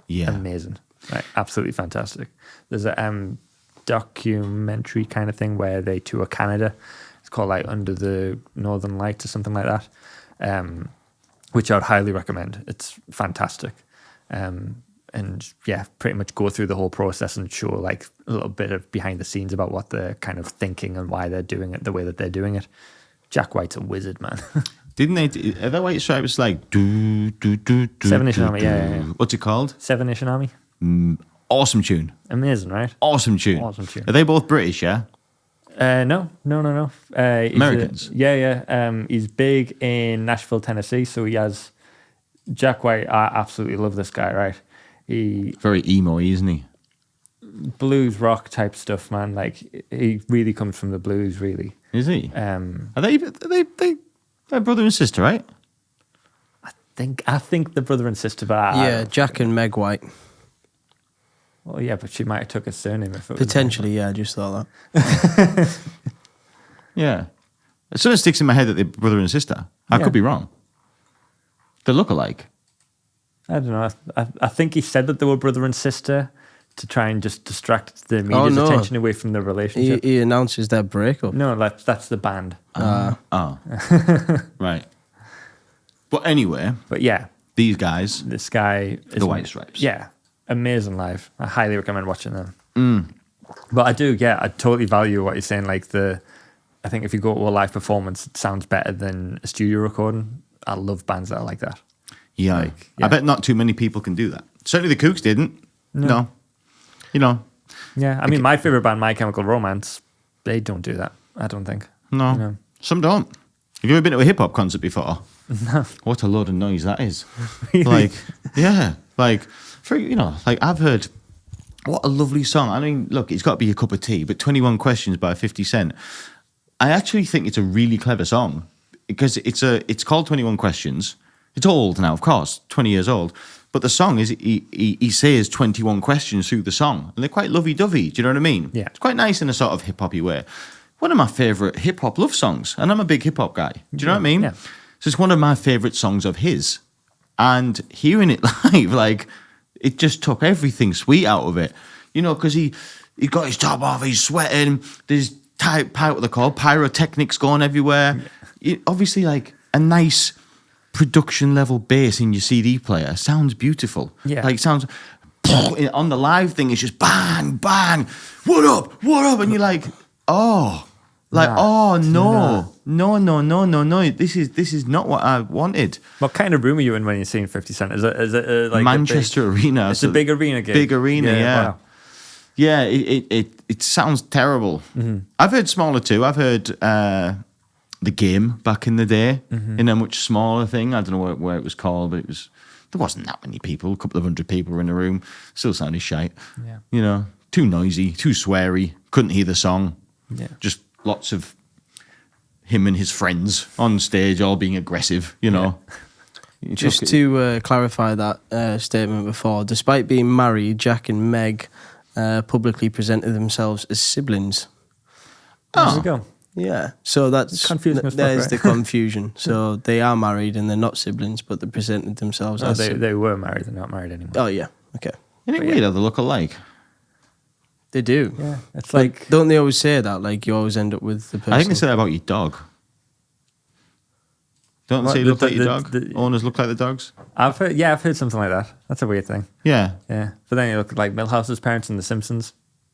Yeah. Amazing. Like, absolutely fantastic. There's a documentary kind of thing where they tour Canada. It's called like Under the Northern Lights or something like that, which I'd highly recommend. It's fantastic. And yeah, pretty much go through the whole process and show like a little bit of behind the scenes about what they're kind of thinking and why they're doing it the way that they're doing it. Jack White's a wizard, man. Didn't they? Are that White Stripes like do do do do? Seven Nation Army, yeah. What's it called? Seven Nation Army. Awesome tune. Amazing, right? Awesome tune. Awesome tune. Are they both British? Yeah. No. Americans. He's big in Nashville, Tennessee. So he has Jack White. I absolutely love this guy, right? He Very emo, isn't he? blues rock type stuff, man. Like, he really comes from the blues, really. Is he? Are they brother and sister, right? I think the brother and sister, but Jack and Meg White. Well, yeah, but she might have took a surname if it was Potentially, I just thought that. Yeah. It sort of sticks in my head that they're brother and sister. I could be wrong. They look alike. I don't know. I think he said that they were brother and sister to try and just distract the media's attention away from the relationship. He announces their breakup. No, that's the band. Right. But anyway, But yeah, these guys, this guy is the White Stripes. Yeah, amazing live. I highly recommend watching them. But I totally value what you're saying. Like, I think if you go to a live performance, it sounds better than a studio recording. I love bands that are like that. Yeah. I bet not too many people can do that. Certainly the Kooks didn't. No. You know. Yeah, I mean, my favorite band, My Chemical Romance, they don't do that. I don't think. No. You know? Some don't. Have you ever been to a hip hop concert before? No. What a load of noise that is. Really? Like, yeah. Like, like I've heard, what a lovely song. I mean, look, it's got to be a cup of tea, but 21 Questions by 50 Cent. I actually think it's a really clever song because it's called 21 Questions. It's old now, of course, 20 years old. But the song is, he says 21 questions through the song. And they're quite lovey-dovey, do you know what I mean? Yeah. It's quite nice in a sort of hip-hoppy way. One of my favourite hip-hop love songs. And I'm a big hip-hop guy. Do you know what I mean? Yeah. So it's one of my favourite songs of his. And hearing it live, like, it just took everything sweet out of it. You know, because he got his top off, he's sweating, there's what they're called, pyrotechnics going everywhere. Obviously, like, a nice production level bass in your CD player sounds beautiful. Yeah. Like, it sounds on the live thing, it's just bang, bang, what up? And you're like, oh. Like, no. This is not what I wanted. What kind of room are you in when you're seeing 50 Cent? Is it like Manchester Arena? It's a big arena gig. Big arena, yeah. Wow. Yeah, it sounds terrible. Mm-hmm. I've heard smaller too. I've heard The Game back in the day in a much smaller thing. I don't know where it was called, but there wasn't that many people. A couple of hundred people were in the room. Still sounded shite. Yeah. You know, too noisy, too sweary. Couldn't hear the song. Yeah. Just lots of him and his friends on stage all being aggressive, you know. Yeah. Just to clarify that statement before, despite being married, Jack and Meg publicly presented themselves as siblings. There you go. Yeah, so that's Confusing as fuck, there's right? the confusion. So they are married and they're not siblings, but they presented themselves No, as they were married. They're not married anymore. Oh yeah, okay. Isn't it weird how they look alike? They do. Yeah, it's But like don't they always say that? Like, you always end up with the person. I think they say that about your dog. Don't What, say you look like your dog? the- Owners look like the dogs? I've heard something like that. That's a weird thing. Yeah. Yeah, but then you look like Milhouse's parents and The Simpsons.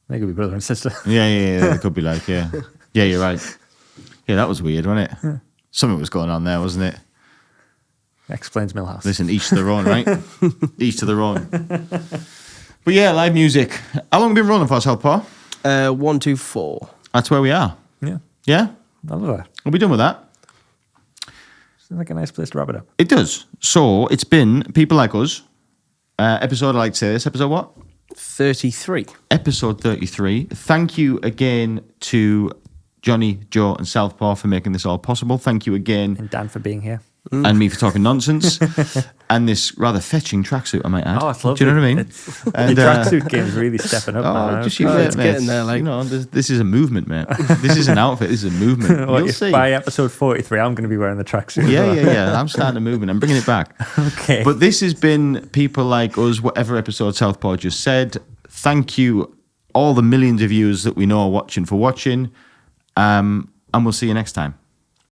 They could be brother and sister. Yeah, they could be like, yeah. Yeah, you're right. Yeah, that was weird, wasn't it? Something was going on there, wasn't it? Explains Milhouse. Listen, each to their own, right? Each to their own. But yeah, live music. How long have we been rolling for ourselves, Paul? 1, 2, 4. That's where we are. Yeah, Yeah? I love that. Are we done with that? Seems like a nice place to wrap it up. It does. So it's been People Like Us. Episode, I like to say this. Episode what? 33. Episode 33. Thank you again to Jonny, Joe, and Southpaw for making this all possible. Thank you again. And Dan for being here. And me for talking nonsense. And this rather fetching tracksuit, I might add. Oh, it's lovely. Do you know what I mean? And the tracksuit game's really stepping up. man. Just you wait, it's mate. getting there, like. You know, this is a movement, mate. This is an outfit. This is a movement. Well, You'll if see. by episode 43, I'm going to be wearing the tracksuit. Yeah. I'm starting a movement. I'm bringing it back. Okay. But this has been People Like Us, whatever episode Southpaw just said. Thank you, all the millions of viewers that we know are watching for watching. And we'll see you next time.